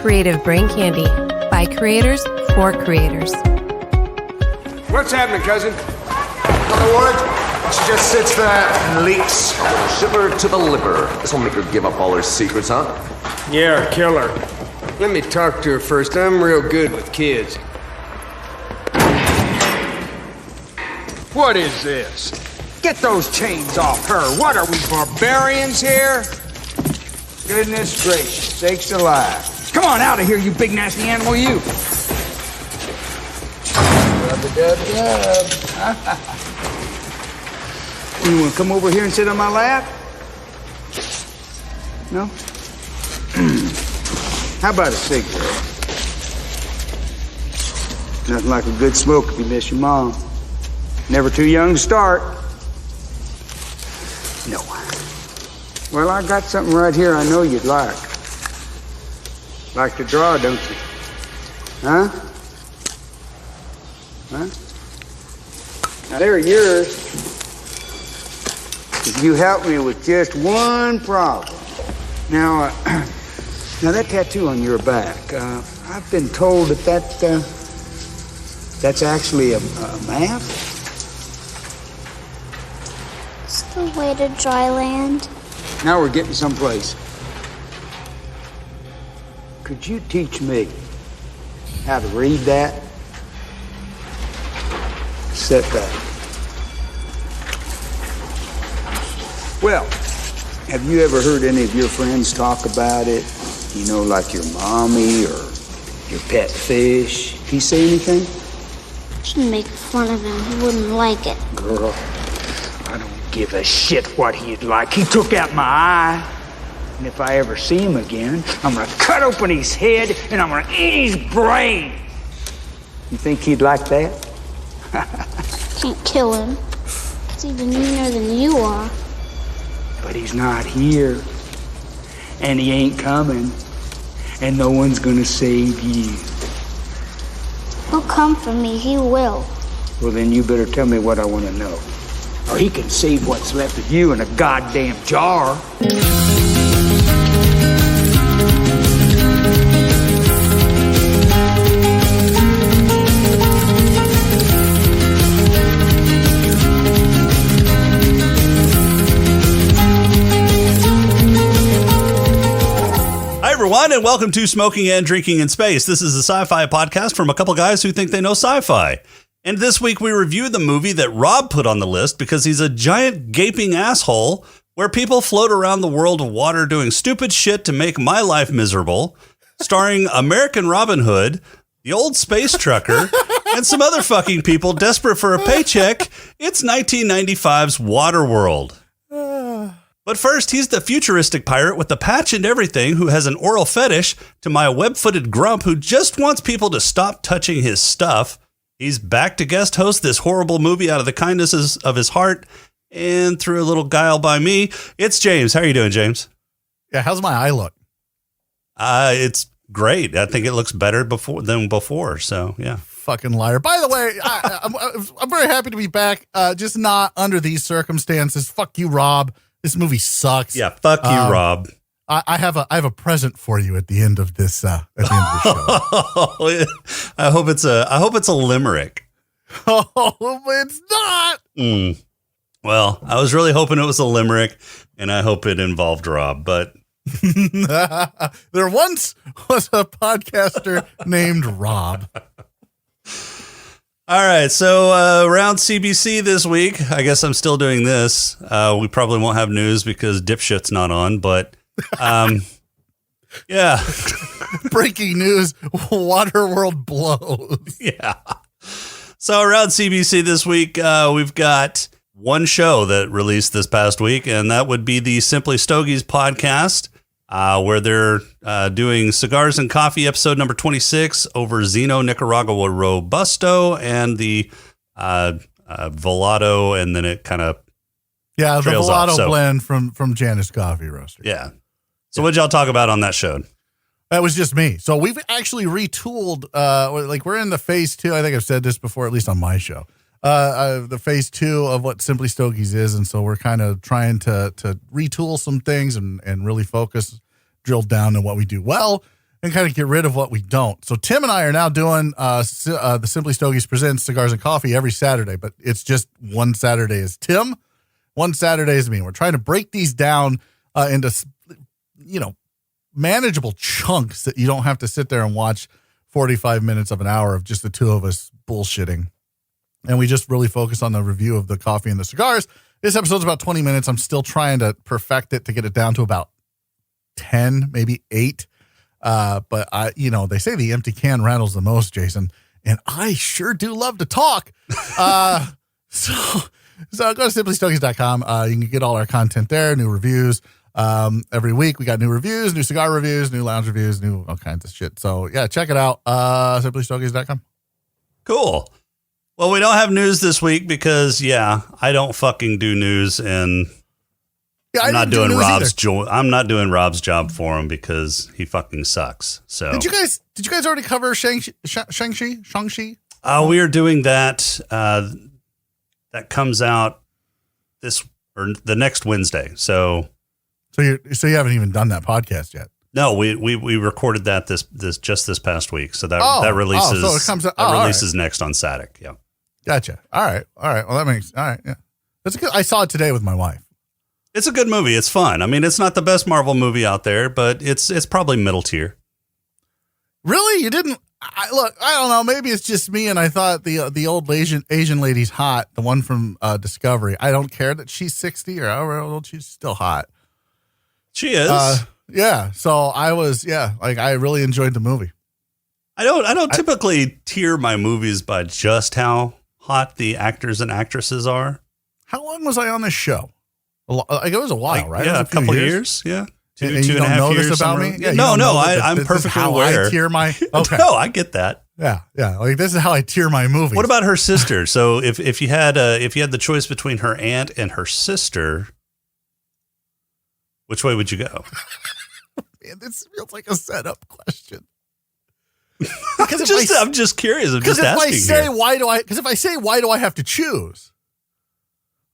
Creative Brain Candy by creators for creators. What's happening, cousin? Waterworld? She just sits there and leaks. Shiver to the liver. This will make her give up all her secrets, huh? Yeah, kill her. Let me talk to her first. I'm real good with kids. What is this? Get those chains off her. What are we, barbarians here? Goodness gracious, sakes alive. Come on out of here, you big nasty animal, you. Rub-a-dub-dub. You want to come over here and sit on my lap? No? How about a cigarette? Nothing like a good smoke if you miss your mom. Never too young to start. No. Well, I got something right here I know you'd like. Like to draw, don't you? Huh? Huh? Now, they're yours. If you help me with just one problem. Now, now that tattoo on your back, I've been told that's actually a map? It's the way to dry land. Now we're getting someplace. Could you teach me how to read that? Sit back. Well, have you ever heard any of your friends talk about it? You know, like your mommy or your pet fish? Did he say anything? Should make fun of him. He wouldn't like it. Girl, I don't give a shit what he'd like. He took out my eye. And if I ever see him again, I'm gonna cut open his head and I'm gonna eat his brain. You think he'd like that? Can't kill him. He's even meaner than you are. But he's not here. And he ain't coming. And no one's gonna save you. He'll come for me. He will. Well, then you better tell me what I want to know. Or he can save what's left of you in a goddamn jar. Everyone, and welcome to Smoking and Drinking in Space. This is a sci-fi podcast from a couple guys who think they know sci-fi. And this week we review the movie that Rob put on the list because he's a giant gaping asshole where people float around the world of water doing stupid shit to make my life miserable, starring American Robin Hood, the old space trucker, and some other fucking people desperate for a paycheck. It's 1995's Waterworld. But first, he's the futuristic pirate with the patch and everything who has an oral fetish to my web-footed grump who just wants people to stop touching his stuff. He's back to guest host this horrible movie out of the kindnesses of his heart and through a little guile by me. It's James. How are you doing, James? Yeah, how's my eye look? It's great. I think it looks better than before, so yeah. Fucking liar. By the way, I'm very happy to be back, just not under these circumstances. Fuck you, Rob. This movie sucks. Yeah, fuck you, Rob. I have a present for you at the end of this show. I hope it's a limerick. Oh, it's not. Well, I was really hoping it was a limerick, and I hope it involved Rob, but there once was a podcaster named Rob. All right, so around CBC this week, I guess I'm still doing this. We probably won't have news because Dipshit's not on, but yeah. Breaking news, Waterworld blows. Yeah. So around CBC this week, we've got one show that released this past week, and that would be the Simply Stogies podcast, where they're doing Cigars and Coffee episode number 26 over Zeno Nicaragua Robusto and the Volado, and then it kind of the Volado off, blend from Janus Coffee Roaster. Yeah. So what'd y'all talk about on that show? That was just me. So we've actually retooled, we're in the phase 2. I think I've said this before, at least on my show. The phase 2 of what Simply Stogies is. And so we're kind of trying to retool some things and really focus, drill down on what we do well. and kind of get rid of what we don't. So Tim and I are now doing the Simply Stogies Presents Cigars and Coffee every Saturday, but it's just one Saturday is Tim, one Saturday is me. We're trying to break these down into, manageable chunks that you don't have to sit there and watch 45 minutes of an hour of just the two of us bullshitting. And we just really focus on the review of the coffee and the cigars. This episode's about 20 minutes. I'm still trying to perfect it to get it down to about 10, maybe 8. But they say the empty can rattles the most, Jason, and I sure do love to talk. So go to simplystogies.com. You can get all our content there, new reviews. Every week we got new reviews, new cigar reviews, new lounge reviews, new all kinds of shit. So yeah, check it out. Simplystogies.com. Cool. Well, we don't have news this week because I don't fucking do news, and I'm not doing I'm not doing Rob's job for him because he fucking sucks. So did you guys already cover Shang-Chi? We are doing that. That comes out the next Wednesday. So you haven't even done that podcast yet. No, we recorded that this past week. So that releases so it comes out, releases next on Saturday. Yeah. Gotcha. All right. Well, that makes all right. Yeah, that's good. I saw it today with my wife. It's a good movie. It's fun. I mean, it's not the best Marvel movie out there, but it's probably middle tier. Really? You didn't? I don't know. Maybe it's just me, and I thought the old Asian lady's hot. The one from Discovery. I don't care that she's 60 or however old, she's still hot. She is. Yeah. So I was. Yeah. I really enjoyed the movie. I don't typically tier my movies by just how hot the actors and actresses are. How long was I on this show? It was a while, right? Yeah, a couple years. Yeah. Two and and you a don't half know years. This about me? Yeah, I'm perfectly aware. I tier my. Okay. No, I get that. Yeah. This is how I tier my movies. What about her sister? So if you had the choice between her aunt and her sister, which way would you go? Man, this feels like a setup question. I'm just curious. Because if I say why do I have to choose?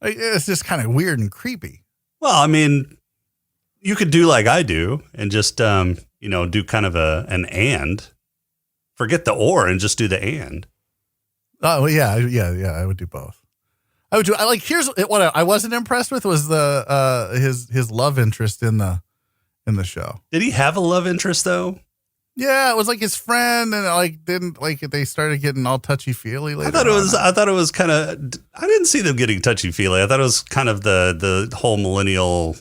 It's just kind of weird and creepy. Well, I mean, you could do like I do and just do kind of an and. Forget the or and just do the and. Oh well, yeah. I would do both. Here's what I wasn't impressed with was his love interest in the show. Did he have a love interest though? Yeah, it was like his friend, and they started getting all touchy feely later. I thought it was kind of. I didn't see them getting touchy feely. I thought it was kind of the whole millennial.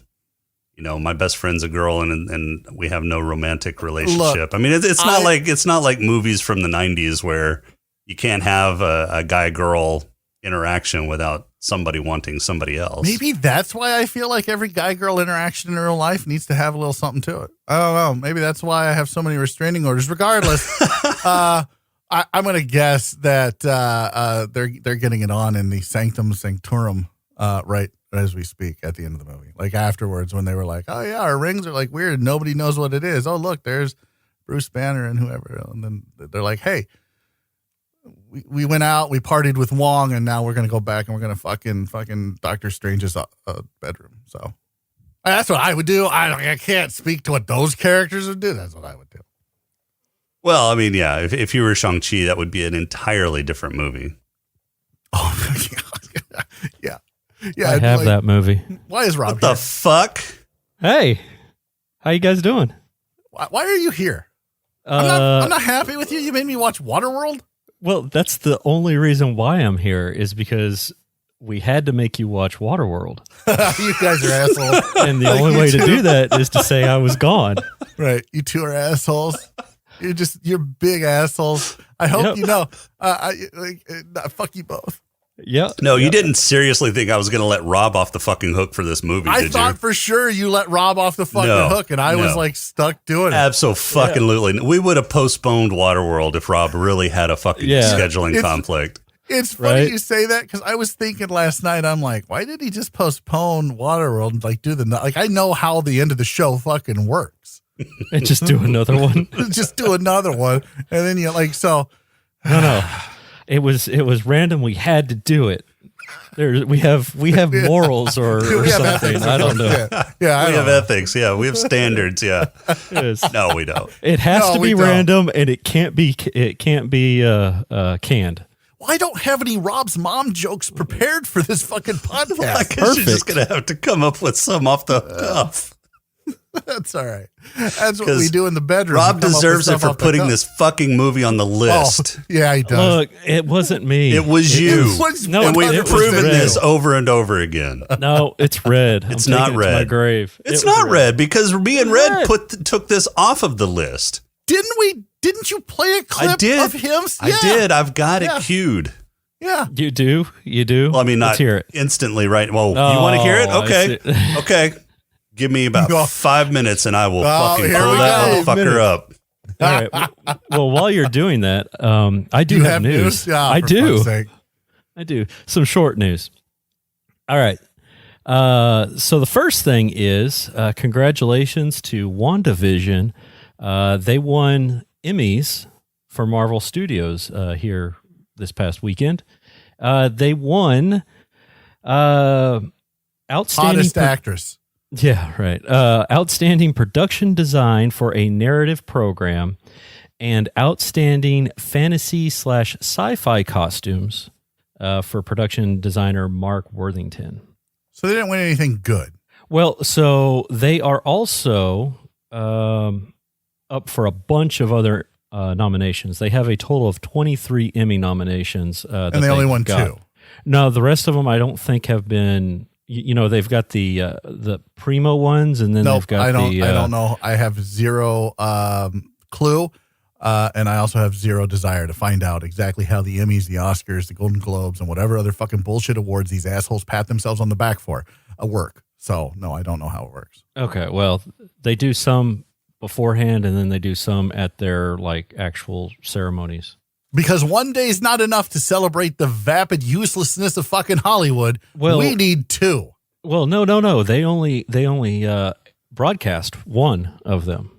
My best friend's a girl, and we have no romantic relationship. Look, I mean, it's not like movies from the 90s where you can't have a guy girl interaction without somebody wanting somebody else. Maybe that's why I feel like every guy-girl interaction in real life needs to have a little something to it. I don't know. Maybe that's why I have so many restraining orders. Regardless, I'm going to guess that they're getting it on in the Sanctum Sanctorum right as we speak at the end of the movie. Like afterwards when they were like, oh yeah, our rings are like weird. Nobody knows what it is. Oh, look, there's Bruce Banner and whoever. And then they're like, hey, we went out, we partied with Wong, and now we're going to go back and we're going to fucking Doctor Strange's bedroom. So that's what I would do. I can't speak to what those characters would do. That's what I would do. Well, I mean, yeah, if you were Shang-Chi, that would be an entirely different movie. Oh, yeah. I have that movie. Why is Rob What the fuck? Hey, how you guys doing? Why are you here? I'm not happy with you. You made me watch Waterworld. Well, that's the only reason why I'm here is because we had to make you watch Waterworld. You guys are assholes. And the only way to do that is to say I was gone. Right. You two are assholes. You're big assholes. I hope you know. Fuck you both. Yeah. No, you didn't seriously think I was going to let Rob off the fucking hook for this movie, did you? I thought for sure you let Rob off the fucking hook, and I was like stuck doing it. Absolutely. We would have postponed Waterworld if Rob really had a fucking scheduling conflict. It's funny you say that because I was thinking last night, I'm like, why did he just postpone Waterworld and do I know how the end of the show fucking works. And just do another one. Just do another one. And then No. It was random. We had to do it. we have morals or We have something. ethics. I don't know. Yeah, We have ethics. Yeah, we have standards. Yeah. Yes. No, we don't. It has No, to we be don't. random, and it can't be canned. Well, I don't have any Rob's mom jokes prepared for this fucking I podcast. guess you're just gonna have to come up with some off the cuff. That's all right. That's what we do in the bedroom. Rob We come up with deserves it stuff for off the putting cuff. this fucking movie on the list. Oh, yeah, he does. Look, it wasn't me. It was you. It was No, and we've 100% proven red. this over and over again. No, it's red. It's I'm not taking it to my red. grave. It's It was not red because me and Red Red. took this off of the list. Didn't you play a clip I did. of him? I did. I've got Yeah. it queued. Yeah. You do? Well, I mean, not Let's hear it. instantly, right? Well, you want to hear it? Oh, I Okay. see. Okay. Give me about Go. 5 minutes and I will Oh, fucking here pull we that go. motherfucker up. All right. Well, while you're doing that, I do You have news. Yeah, I for do. fuck's sake. I do. Some short news. All right. So the first thing is congratulations to WandaVision. They won Emmys for Marvel Studios here this past weekend. They won outstanding Hottest actress. Yeah, right. Outstanding production design for a narrative program and outstanding fantasy/sci-fi costumes for production designer Mark Worthington. So they didn't win anything good. Well, so they are also up for a bunch of other nominations. They have a total of 23 Emmy nominations. That And they only they've won got. 2. No, the rest of them I don't think have been. You know, they've got the primo ones, and then Nope, they've got I don't the. I don't know. I have zero clue. And I also have zero desire to find out exactly how the Emmys, the Oscars, the Golden Globes, and whatever other fucking bullshit awards these assholes pat themselves on the back for work. So, no, I don't know how it works. Okay, well, they do some beforehand, and then they do some at their like actual ceremonies. Because one day is not enough to celebrate the vapid uselessness of fucking Hollywood. Well- we need 2. Well, no. They only broadcast one of them.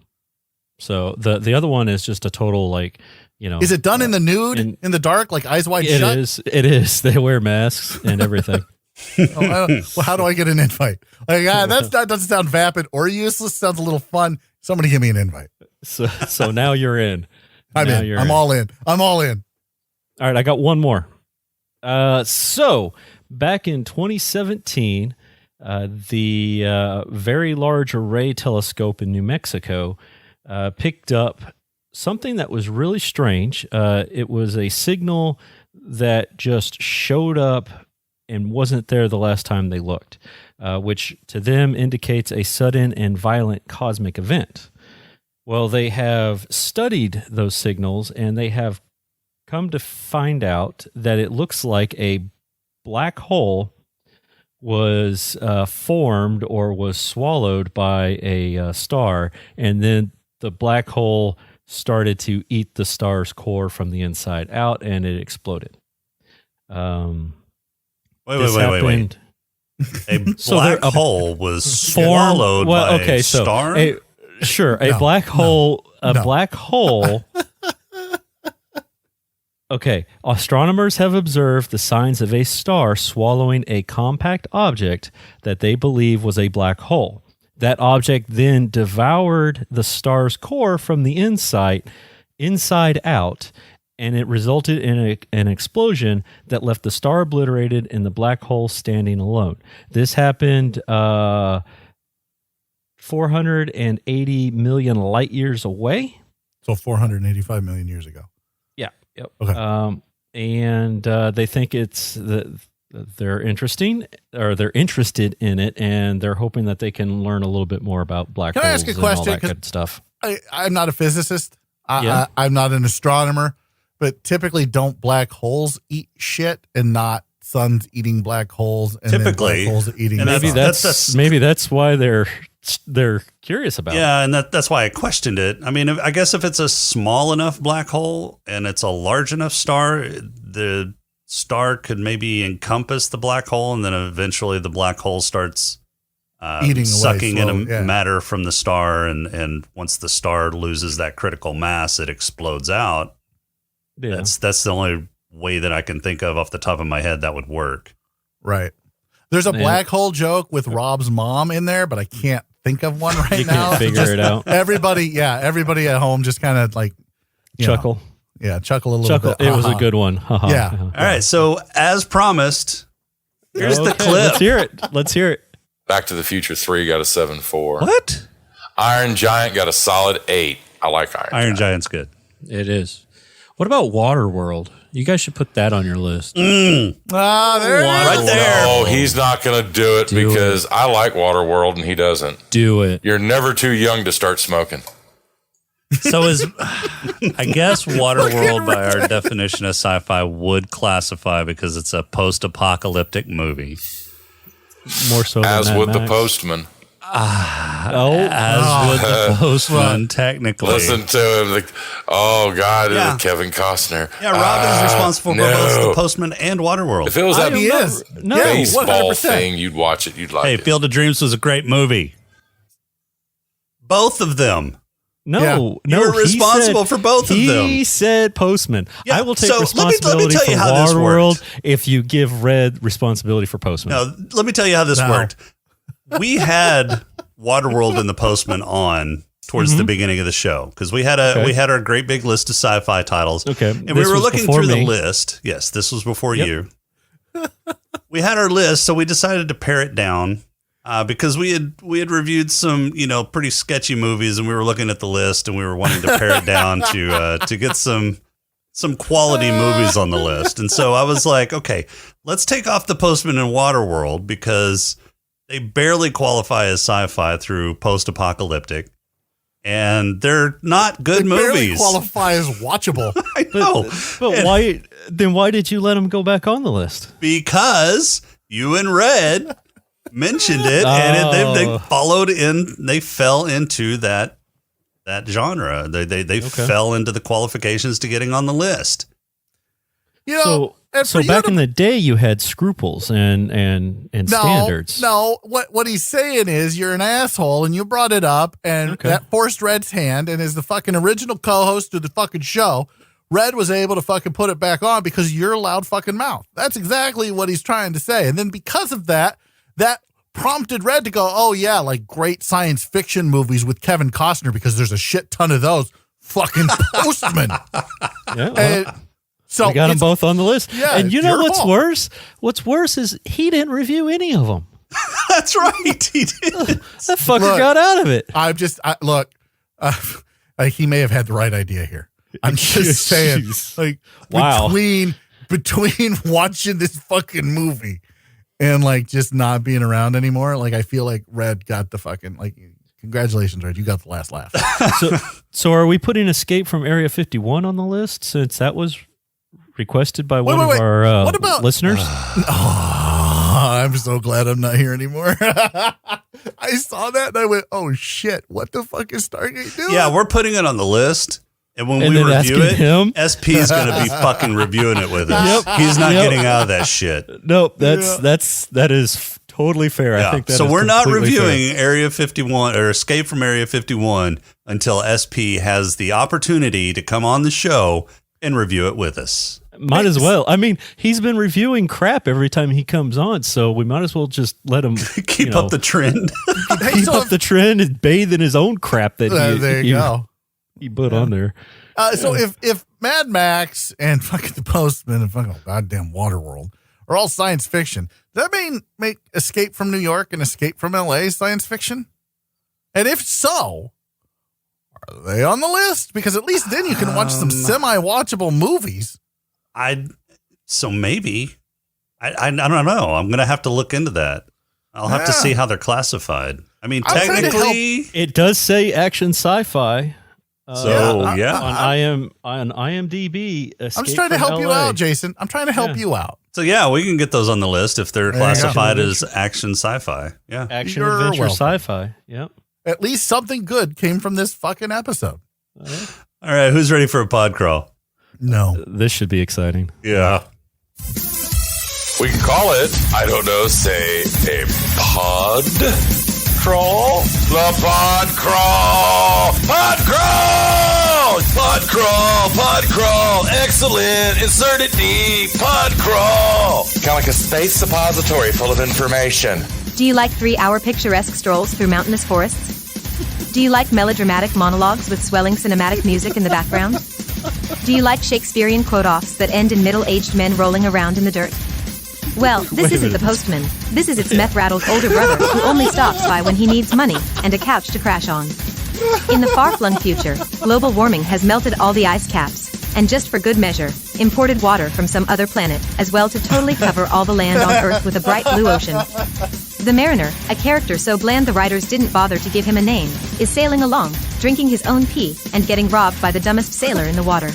So the other one is just a total like, you know. Is it done in the nude, in the dark, like eyes wide shut? It is. They wear masks and everything. Well, how do I get an invite? Like, that doesn't sound vapid or useless. Sounds a little fun. Somebody give me an invite. So now you're in. I'm Now in. you're I'm all in. I'm all in. All right, I got one more. So back in 2017, the Very Large Array Telescope in New Mexico picked up something that was really strange. It was a signal that just showed up and wasn't there the last time they looked, which to them indicates a sudden and violent cosmic event. Well, they have studied those signals, and they have come to find out that it looks like a black hole was formed or was swallowed by a star, and then the black hole started to eat the star's core from the inside out, and it exploded. Wait. A So black there- hole was swallowed by a star? A black hole. Black hole. Okay, astronomers have observed the signs of a star swallowing a compact object that they believe was a black hole. That object then devoured the star's core from the inside out, and it resulted in an explosion that left the star obliterated and the black hole standing alone. This happened 480 million light years away. So 485 million years ago. Yeah. Yep. Okay. And they think they're interested in it, and they're hoping that they can learn a little bit more about black Can I holes ask a and question? all that good stuff. I'm not a physicist. Yeah. I'm not an astronomer, but typically don't black holes eat shit and not suns eating black holes and Typically. then black holes eating And Maybe suns. that's why they're curious about it. Yeah, and that's why I questioned it. I mean, I guess if it's a small enough black hole and it's a large enough star, the star could maybe encompass the black hole, and then eventually the black hole starts Eating away sucking in slowly, yeah. matter from the star, and once the star loses that critical mass, it explodes out. Yeah. That's the only way that I can think of off the top of my head that would work. Right. There's a black hole joke with Rob's mom in there, but I can't think of one right You now. can't figure it out. Everybody at home just kind of like Chuckle. Chuckle a little bit. It was a good one. Yeah. All right. So as promised, here's the clip. Let's hear it. Back to the Future 3 got a 7.4. What? Iron Giant got a solid 8. I like Iron Giant's good. It is. What about Waterworld? You guys should put that on your list. There it is. Right there. No, he's not going to do it because I like Waterworld and he doesn't. Do it. You're never too young to start smoking. So I guess Waterworld, by our definition of sci-fi, would classify because it's a post-apocalyptic movie. More so than As Mad would the Max. Postman. As would the Postman, technically. Listen to him. Like, oh, God, it's Kevin Costner. Yeah, Rob is responsible for both the Postman and Waterworld. If it was that He is. No. baseball 100%. thing, you'd watch it. You'd like Hey, it. Field of Dreams was a great movie. Both of them. No, You were responsible for both of them. He said Postman. Yeah, I will take so let me responsibility tell you for how this Waterworld worked. if you give Red responsibility for Postman. Now, let me tell you how this worked. We had Waterworld and the Postman on towards the beginning of the show because we had our great big list of sci-fi titles. Okay, and we this were was looking before through the me. list. Yes, this was before you. We had our list, so we decided to pare it down because we had reviewed some pretty sketchy movies, and we were looking at the list, and we were wanting to pare it down to get some quality movies on the list. And so I was like, okay, let's take off the Postman and Waterworld because they barely qualify as sci-fi through post-apocalyptic, and they're not good They movies. barely qualify as watchable. I know, But why? Then why did you let him go back on the list? because you and Red mentioned it, and they followed in. They fell into that genre. They fell into the qualifications to getting on the list. So back in the day, you had scruples and standards. No, what he's saying is you're an asshole and you brought it up and that forced Red's hand, and as the fucking original co-host of the fucking show, Red was able to fucking put it back on because you're a loud fucking mouth. That's exactly what he's trying to say. And then because of that prompted Red to go, oh yeah, like great science fiction movies with Kevin Costner because there's a shit ton of those. Fucking Postman. Yeah, And so we got them both on the list. Yeah, and you it's know your what's fault. worse? What's worse is he didn't review any of them. That's right. He did. That fucker Look, got out of it. Look, he may have had the right idea here. I'm just saying, Jeez. like, Wow. between watching this fucking movie and like just not being around anymore, like I feel like Red got the fucking like. Congratulations, Red. You got the last laugh. So are we putting Escape from Area 51 on the list since that was requested by one of our What about- listeners? I'm so glad I'm not here anymore. I saw that and I went, oh shit, what the fuck is Stargate doing? Yeah, we're putting it on the list. And when And we then review asking it, him? SP is going to be fucking reviewing it with us. He's not getting out of that shit. Nope, that is totally fair. I think that so is we're not completely reviewing fair. Area 51 or Escape from Area 51 until SP has the opportunity to come on the show and review it with us. Might as well. I mean, he's been reviewing crap every time he comes on, so we might as well just let him Keep up the trend. keep up the trend and bathe in his own crap that there you go. he put on there. So if Mad Max and fucking The Postman and fucking goddamn Waterworld are all science fiction, does that mean make Escape from New York and Escape from LA science fiction? And if so, are they on the list? Because at least then you can watch some semi-watchable movies. So maybe. I don't know. I'm going to have to look into that. I'll have to see how they're classified. I mean, I'm trying to technically. It does say action sci-fi. So, yeah. On IMDb. I'm just Escape trying to from help you LA. out, Jason. I'm trying to help you out. So, yeah, we can get those on the list if they're There you go. classified as action sci-fi. Yeah. Action You're adventure welcome. sci-fi. Yep. At least something good came from this fucking episode. All right. Who's ready for a pod crawl? No. This should be exciting. Yeah. We can call it, I don't know, say a pod crawl? The pod crawl! Pod crawl! Pod Pod crawl, excellent. Insert it deep. Pod crawl. Kind of like a space suppository full of information. Do you like 3-hour picturesque strolls through mountainous forests? Do you like melodramatic monologues with swelling cinematic music in the background? Do you like Shakespearean quote-offs that end in middle-aged men rolling around in the dirt? Well, this isn't the postman. This is its meth-rattled older brother who only stops by when he needs money and a couch to crash on. In the far-flung future, global warming has melted all the ice caps, and just for good measure, imported water from some other planet, as well to totally cover all the land on Earth with a bright blue ocean. The Mariner, a character so bland the writers didn't bother to give him a name, is sailing along, drinking his own pee, and getting robbed by the dumbest sailor in the water.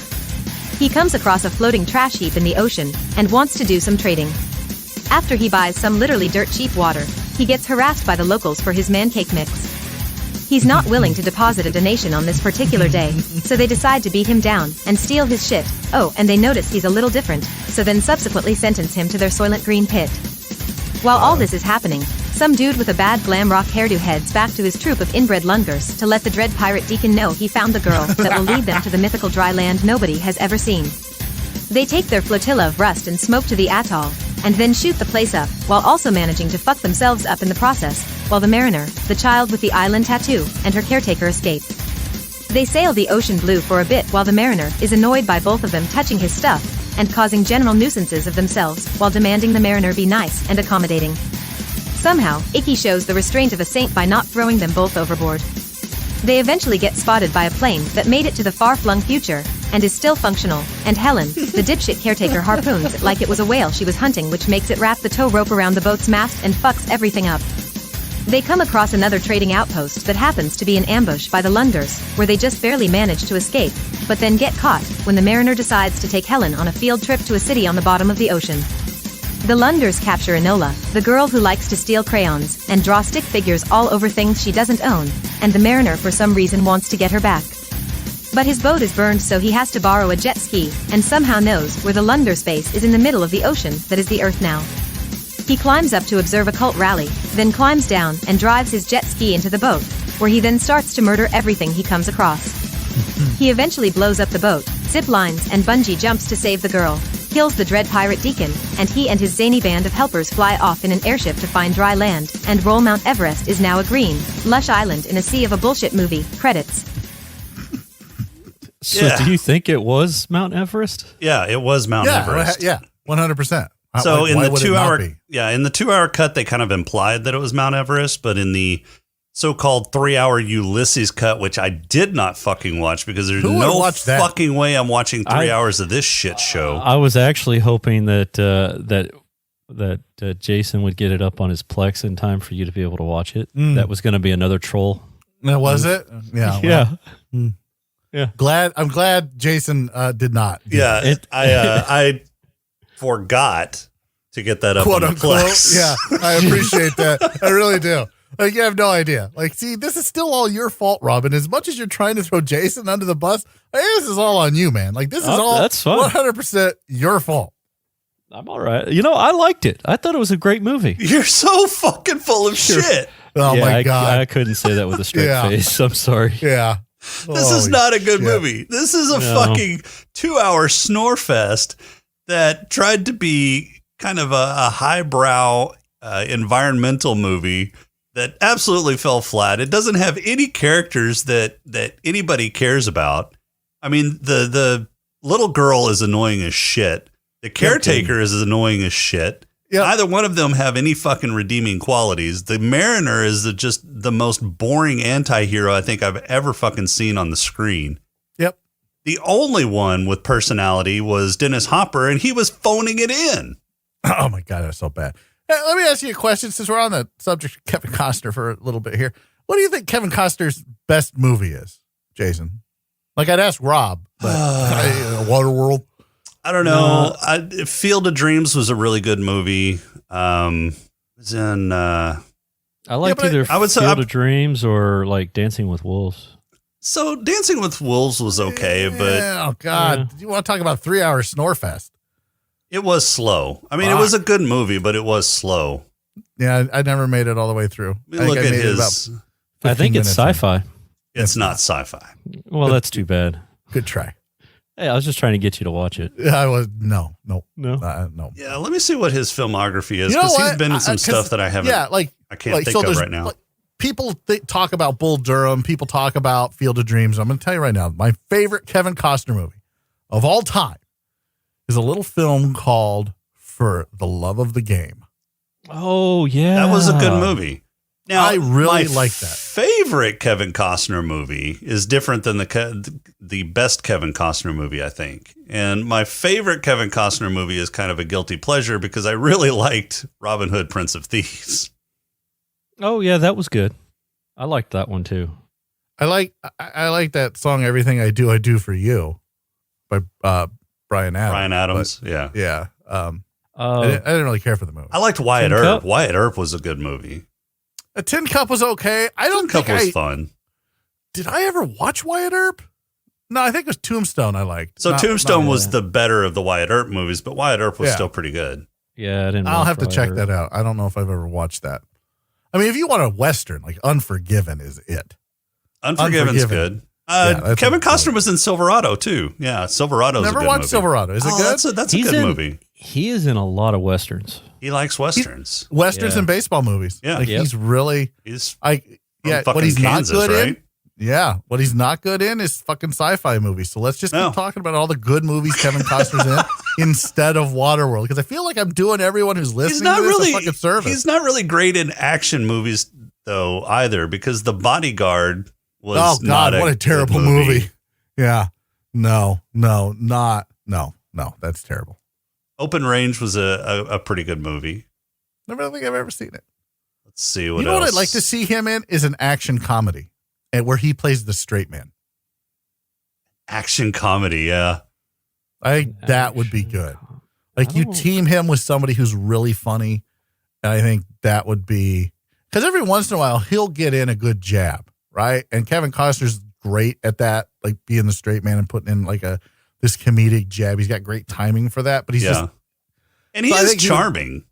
He comes across a floating trash heap in the ocean, and wants to do some trading. After he buys some literally dirt cheap water, he gets harassed by the locals for his mancake mix. He's not willing to deposit a donation on this particular day, so they decide to beat him down and steal his shit. Oh, and they notice he's a little different, so then subsequently sentence him to their Soylent Green pit. While all this is happening, some dude with a bad glam rock hairdo heads back to his troop of inbred lungers to let the dread pirate deacon know he found the girl that will lead them to the mythical dry land nobody has ever seen. They take their flotilla of rust and smoke to the atoll, and then shoot the place up, while also managing to fuck themselves up in the process, while the Mariner, the child with the island tattoo, and her caretaker escape. They sail the ocean blue for a bit while the Mariner is annoyed by both of them touching his stuff, and causing general nuisances of themselves, while demanding the Mariner be nice and accommodating. Somehow, Icky shows the restraint of a saint by not throwing them both overboard. They eventually get spotted by a plane that made it to the far-flung future, and is still functional, and Helen, the dipshit caretaker, harpoons it like it was a whale she was hunting, which makes it wrap the tow rope around the boat's mast and fucks everything up. They come across another trading outpost that happens to be an ambush by the Lunders, where they just barely manage to escape, but then get caught when the Mariner decides to take Helen on a field trip to a city on the bottom of the ocean. The Lunders capture Enola, the girl who likes to steal crayons and draw stick figures all over things she doesn't own, and the Mariner for some reason wants to get her back. But his boat is burned, so he has to borrow a jet ski, and somehow knows where the Lunders base is in the middle of the ocean that is the Earth now. He climbs up to observe a cult rally, then climbs down and drives his jet ski into the boat, where he then starts to murder everything he comes across. He eventually blows up the boat, zip lines and bungee jumps to save the girl, kills the dread pirate deacon, and he and his zany band of helpers fly off in an airship to find dry land, and roll Mount Everest is now a green, lush island in a sea of a bullshit movie. Credits. So Yeah. do you think it was Mount Everest? Yeah, it was Mount Everest. Yeah, 100%. So Why in the would it 2 not hour, be? in the 2 hour cut, they kind of implied that it was Mount Everest, but in the so-called 3 hour Ulysses cut, which I did not fucking watch because there's Who would no watch that? fucking way I'm watching 3 hours of this shit show. I was actually hoping that Jason would get it up on his Plex in time for you to be able to watch it. That was going to be another troll. Was it? Yeah. Yeah. Yeah. I'm glad Jason did not. Yeah, I forgot to get that up Quote on the unquote. Plex. Yeah, I appreciate that. I really do. Like, you have no idea. Like, see, this is still all your fault, Robin. As much as you're trying to throw Jason under the bus, this is all on you, man. Like, this is all that's fine. 100% your fault. I'm all right. You know, I liked it. I thought it was a great movie. You're so fucking full of shit. Oh, Yeah, my God. I couldn't say that with a straight Yeah. face. I'm sorry. Yeah. This is not a good movie. This is a fucking 2 hour snore fest that tried to be kind of a highbrow environmental movie that absolutely fell flat. It doesn't have any characters that anybody cares about. I mean, the little girl is annoying as shit. The caretaker is annoying as shit. Yep. Neither one of them have any fucking redeeming qualities. The Mariner is just the most boring anti-hero I think I've ever fucking seen on the screen. Yep. The only one with personality was Dennis Hopper, and he was phoning it in. Oh, my God. That's so bad. Hey, let me ask you a question since we're on the subject of Kevin Costner for a little bit here. What do you think Kevin Costner's best movie is, Jason? Like, I'd ask Rob, but Waterworld. I don't know. Field of Dreams was a really good movie. It was in I liked but either I would say Field of Dreams or like Dancing with Wolves. so Dancing with Wolves was okay, but Oh, God. You want to talk about 3 hour snore fest? it was slow. I mean, it was a good movie, but it was slow. Yeah, I never made it all the way through. I mean, look at made it his. about I think it's 15 minutes sci-fi. It's not sci-fi. Well, that's too bad. Good try. Hey, I was just trying to get you to watch it. I was no. No. Yeah, let me see what his filmography is, You know because he's what? been in some 'Cause, stuff that I haven't. Yeah, like I can't think so of there's, right now. like, people talk about Bull Durham. People talk about Field of Dreams. I'm going to tell you right now, my favorite Kevin Costner movie of all time is a little film called For the Love of the Game. Oh, yeah. That was a good movie. Now, I really my like that. favorite Kevin Costner movie is different than the best Kevin Costner movie, I think. And my favorite Kevin Costner movie is kind of a guilty pleasure because I really liked Robin Hood, Prince of Thieves. Oh, yeah, that was good. I liked that one, too. I like that song "Everything I Do for You" by Brian Adams. Brian Adams, yeah. Yeah. I didn't really care for the movie. I liked Wyatt Tin Earp. Cup? Wyatt Earp was a good movie. A Tin Cup was okay. I don't Tin Cup think was fun. Did I ever watch Wyatt Earp? No, I think it was Tombstone I liked. So Not- Tombstone not- was the better of the Wyatt Earp movies, but Wyatt Earp was Yeah. still pretty good. Yeah, I didn't. I'll watch have to Wyatt check Earp. that out. I don't know if I've ever watched that. I mean, if you want a Western, like Unforgiven is it. Unforgiven's Unforgiven. good. Yeah, that's Kevin a good Costner one. was in Silverado too. Yeah, Silverado's a Never good watched movie. Silverado. Is it good? That's a He's good in- movie. He is in a lot of Westerns. He likes Westerns. Westerns Yeah. and baseball movies. Yeah. Like Yep. he's really He's what fucking he's Kansas, not good right? in. Yeah, what he's not good in is fucking sci-fi movies. So let's just No. keep talking about all the good movies Kevin Costner's in instead of Waterworld, because I feel like I'm doing everyone who's listening He's not to this really a fucking service. He's not really great in action movies though either, because The Bodyguard was Oh God, not what a good terrible movie. Yeah, no, that's terrible. Open Range was a pretty good movie. Never think I've ever seen it. Let's see what You know else. what I'd like to see him in is an action comedy, and where he plays the straight man. Action comedy, yeah. I think that would be good. Like you team him with somebody who's really funny, and I think that would be, because every once in a while he'll get in a good jab, right? And Kevin Costner's great at that, like being the straight man and putting in like this comedic jab. He's got great timing for that, but he's just And he So I is think he would- charming.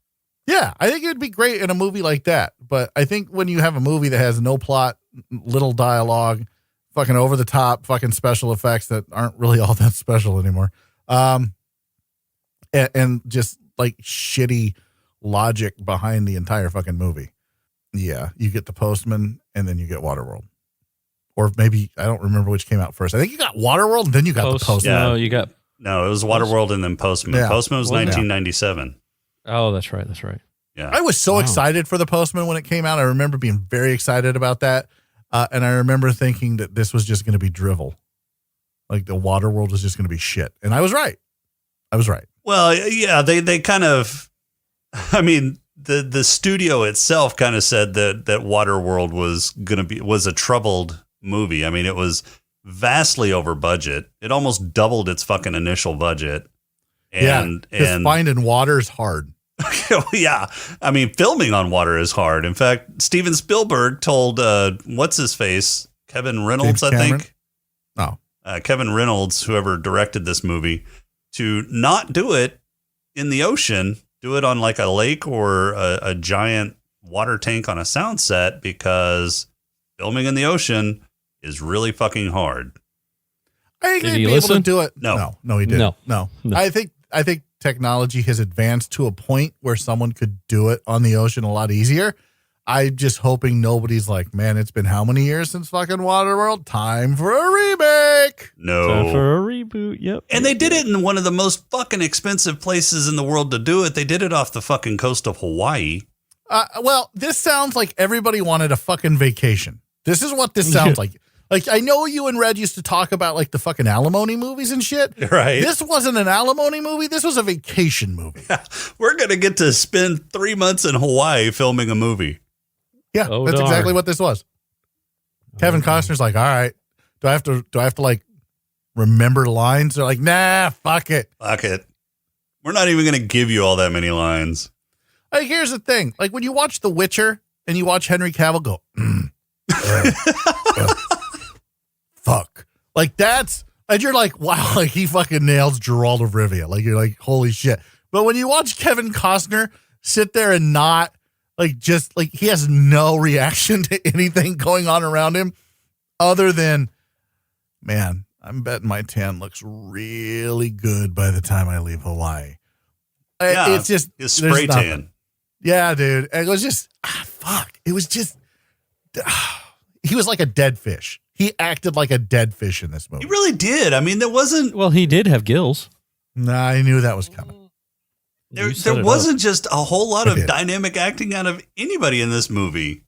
yeah, I think it would be great in a movie like that. But I think when you have a movie that has no plot, little dialogue, fucking over the top, fucking special effects that aren't really all that special anymore, and just like shitty logic behind the entire fucking movie. Yeah, you get The Postman and then you get Waterworld. Or maybe, I don't remember which came out first. I think you got Waterworld and then you got The Postman. Yeah. No, you got. No, it was Waterworld and then Postman. Yeah. Postman was Wasn't it? 1997. Oh, that's right. That's right. Yeah. I was so Wow. excited for The Postman when it came out. I remember being very excited about that. And I remember thinking that this was just going to be drivel. Like the Waterworld was just going to be shit. And I was right. Well, yeah, they kind of, I mean, the studio itself kind of said that Waterworld was a troubled movie. I mean, it was vastly over budget. It almost doubled its fucking initial budget. And because finding water is hard. yeah, I mean, filming on water is hard. In fact, Steven Spielberg told what's his face, Kevin Reynolds, James I Cameron? think. No. Kevin Reynolds, whoever directed this movie, to not do it in the ocean, do it on like a lake or a giant water tank on a sound set, because filming in the ocean is really fucking hard. I think Did they'd he be able to listen? do it. No. No, he didn't. No. No. I think technology has advanced to a point where someone could do it on the ocean a lot easier. I'm just hoping nobody's like, man, it's been how many years since fucking Waterworld? Time for a remake. No. Time for a reboot. Yep. And they did it in one of the most fucking expensive places in the world to do it. They did it off the fucking coast of Hawaii. Well, this sounds like everybody wanted a fucking vacation. This is what this sounds like. Like, I know you and Red used to talk about like the fucking alimony movies and shit. Right. This wasn't an alimony movie. This was a vacation movie. We're going to get to spend 3 months in Hawaii filming a movie. Yeah, Oh, that's darn. exactly what this was. Kevin Costner's like, all right, do I have to like remember lines? They're like, nah, fuck it. Fuck it. We're not even going to give you all that many lines. Like, here's the thing. Like when you watch The Witcher and you watch Henry Cavill go, fuck. Like that's, and you're like, wow, like he fucking nails Geralt of Rivia. Like you're like, holy shit. But when you watch Kevin Costner sit there and not like, just like he has no reaction to anything going on around him other than, man, I'm betting my tan looks really good by the time I leave Hawaii. Yeah, it's just his spray tan. Yeah, dude. It was just fuck. It was just he was like a dead fish. He acted like a dead fish in this movie. He really did. I mean, there wasn't. Well, he did have gills. Nah, I knew that was coming. There wasn't just a whole lot of dynamic acting out of anybody in this movie.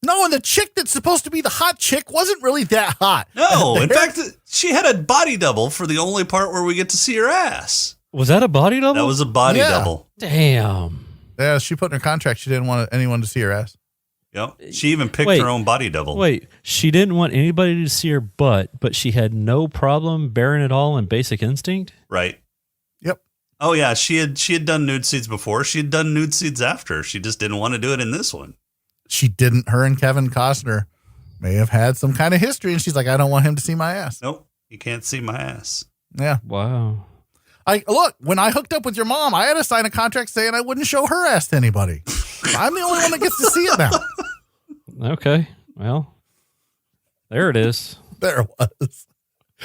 No, and the chick that's supposed to be the hot chick wasn't really that hot. No, in fact, she had a body double for the only part where we get to see her ass. Was that a body double? That was a body double. Damn. Yeah, she put in her contract she didn't want anyone to see her ass. Yep. She even picked her own body double. Wait, she didn't want anybody to see her butt, but she had no problem bearing it all in Basic Instinct? Right. Yep. Oh yeah, she had done nude scenes before. She had done nude scenes after. She just didn't want to do it in this one. She didn't. Her and Kevin Costner may have had some kind of history, and she's like, I don't want him to see my ass. Nope. You can't see my ass. Yeah. Wow. Look, when I hooked up with your mom, I had to sign a contract saying I wouldn't show her ass to anybody. I'm the only one that gets to see it now. Okay. Well, there it is. There it was.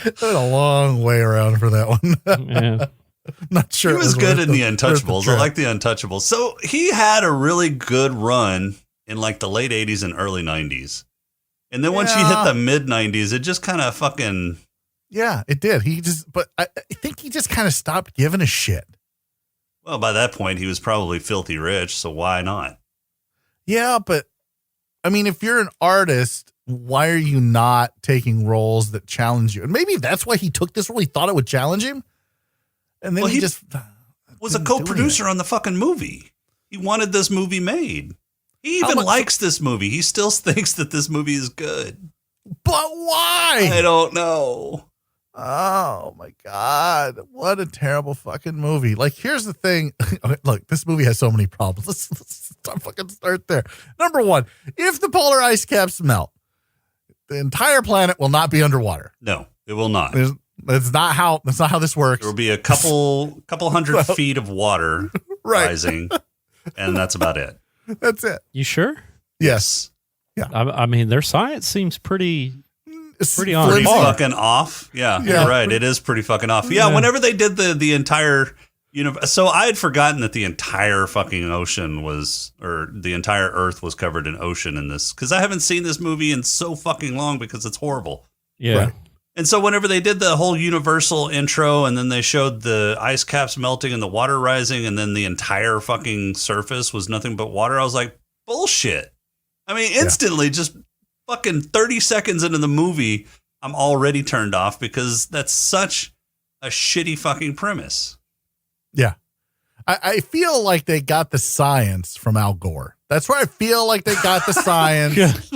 It went a long way around for that one. Yeah. Not sure. He was good in the Untouchables. I like the Untouchables. So he had a really good run in like the late 80s and early 90s. And then once you hit the mid 90s, it just kind of fucking... Yeah, it did. But I think he just kind of stopped giving a shit. Well, by that point, he was probably filthy rich, so why not? Yeah, but I mean, if you're an artist, why are you not taking roles that challenge you? And maybe that's why he took this role. He thought it would challenge him. And then he just was a co-producer on the fucking movie. He wanted this movie made. He even likes this movie. He still thinks that this movie is good. But why? I don't know. Oh my God. What a terrible fucking movie. Like, here's the thing. Look, this movie has so many problems. Let's fucking start there. Number one, if the polar ice caps melt, the entire planet will not be underwater. No, it will not. That's not how this works. There will be a couple hundred feet of water rising, and that's about it. That's it. You sure? Yes. Yeah. I mean, their science seems pretty on pretty par. fucking off. Yeah, you're right. It is pretty fucking off. Yeah, whenever they did the entire universe, so I had forgotten that the entire fucking ocean was, or the entire Earth was covered in ocean in this, because I haven't seen this movie in so fucking long because it's horrible. Yeah. Right. And so whenever they did the whole Universal intro and then they showed the ice caps melting and the water rising and then the entire fucking surface was nothing but water, I was like, bullshit. I mean, instantly, just fucking 30 seconds into the movie, I'm already turned off because that's such a shitty fucking premise. Yeah. I feel like they got the science from Al Gore. That's where I feel like they got the science.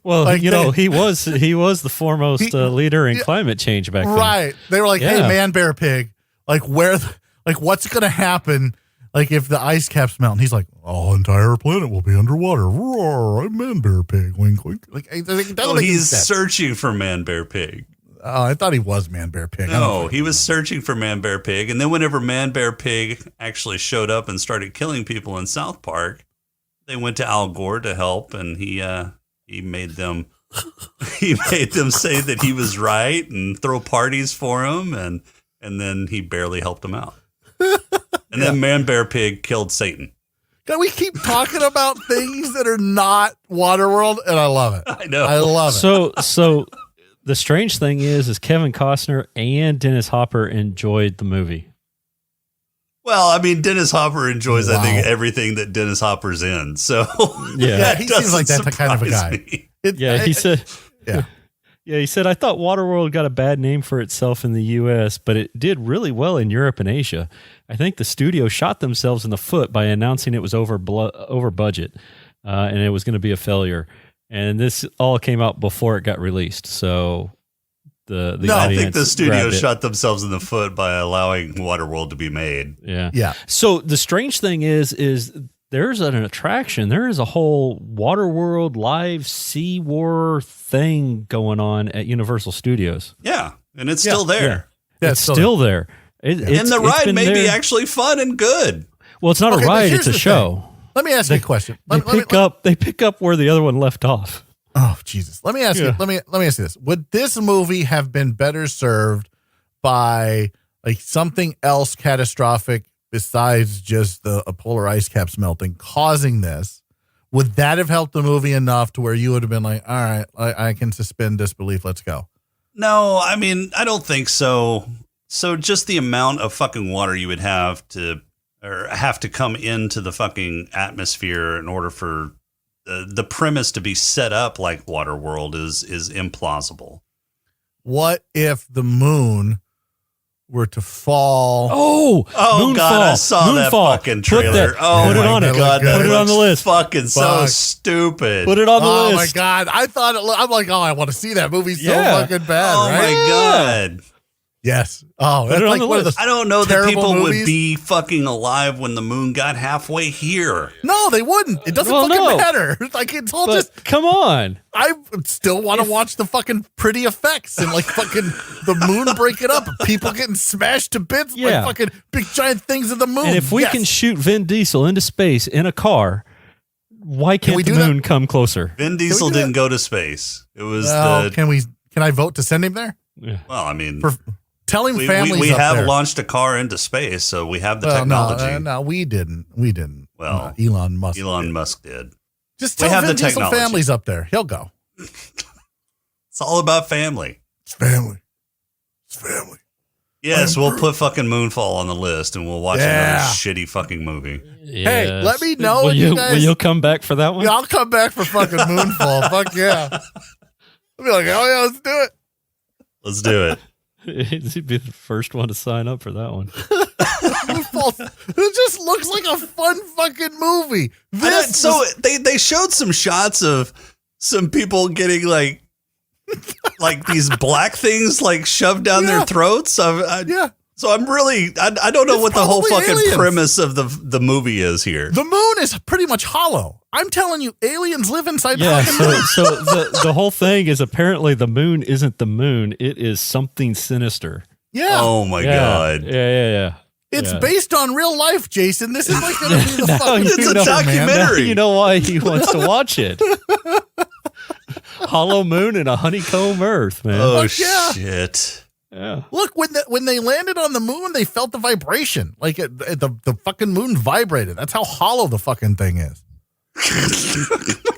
Well, like he was the foremost leader in climate change back then. Right. They were like, hey, man, bear, pig, like what's going to happen? Like if the ice caps melt, and he's like, "Oh, entire planet will be underwater." Roar! I'm man, bear, pig. Wink, wink. Like, he's searching for man, bear, pig. Oh, I thought he was man, bear, pig. No, he was searching for man, bear, pig, and then whenever man, bear, pig actually showed up and started killing people in South Park, they went to Al Gore to help, and he made them say that he was right and throw parties for him, and then he barely helped them out. And then Man Bear Pig killed Satan. God, we keep talking about things that are not Waterworld, and I love it. I know. I love it. So the strange thing is Kevin Costner and Dennis Hopper enjoyed the movie. Well, I mean, Dennis Hopper enjoys, I think, everything that Dennis Hopper's in. So yeah, he seems like that kind of a guy. He said, I thought Waterworld got a bad name for itself in the U.S., but it did really well in Europe and Asia. I think the studio shot themselves in the foot by announcing it was over budget and it was going to be a failure. And this all came out before it got released. So the audience I think the studio grabbed it. shot themselves in the foot by allowing Waterworld to be made. Yeah. So the strange thing is there's an attraction. There is a whole Waterworld live Sea War thing going on at Universal Studios. Yeah, and it's still there. Yeah, it's still there. And the ride may be actually fun and good. Well, it's not a ride; it's a show. Let me ask you a question. They pick up where the other one left off. Oh, Jesus. Let me ask you. Let me ask you this. Would this movie have been better served by like something else catastrophic besides just the polar ice caps melting causing this? Would that have helped the movie enough to where you would have been like, all right, I can suspend disbelief. Let's go. No, I mean, I don't think so. So just the amount of fucking water you would have to come into the fucking atmosphere in order for the premise to be set up like Waterworld is implausible. What if the moon were to fall? Oh God! I saw that fucking trailer. Put it on it. Put it on the list. Fucking so stupid. Put it on the list. Oh my God! I thought I'm like, I want to see that movie so fucking bad. Oh right? my God! Yes. Oh, that's like one of the I don't know that people movies. would be fucking alive when the moon got halfway here. No, they wouldn't. It doesn't matter. Like it's all just. Come on. I still want to watch the fucking pretty effects and like fucking the moon breaking up, people getting smashed to bits by fucking big giant things of the moon. And if we can shoot Vin Diesel into space in a car, why can't the moon come closer? Vin Diesel didn't go to space. It was Can I vote to send him there? Yeah. Well, I mean, tell him families we up have there. Launched a car into space, so we have the technology. No, we didn't. Well, Elon Musk. Musk did. Just tell Vin Diesel families up there. He'll go. It's all about family. It's family. It's family. Yes, we'll put fucking Moonfall on the list, and we'll watch another shitty fucking movie. Yes. Hey, let me know will you guys. Will you come back for that one? Yeah, I'll come back for fucking Moonfall. Fuck yeah. I'll be like, oh yeah, let's do it. Let's do it. He'd be the first one to sign up for that one. It just looks like a fun fucking movie. They showed some shots of some people getting like these black things like shoved down their throats. So I'm really I don't know what the whole fucking premise of the movie is here. The moon is pretty much hollow. I'm telling you, aliens live inside the fucking moon. So the whole thing is apparently the moon isn't the moon. It is something sinister. Yeah. Oh my God. Yeah. It's based on real life, Jason. This is like going to be the fucking. It's a documentary. Now you know why he wants to watch it. Hollow moon and a honeycomb earth, man. Oh shit. Yeah. Look, when they landed on the moon, they felt the vibration. Like the fucking moon vibrated. That's how hollow the fucking thing is.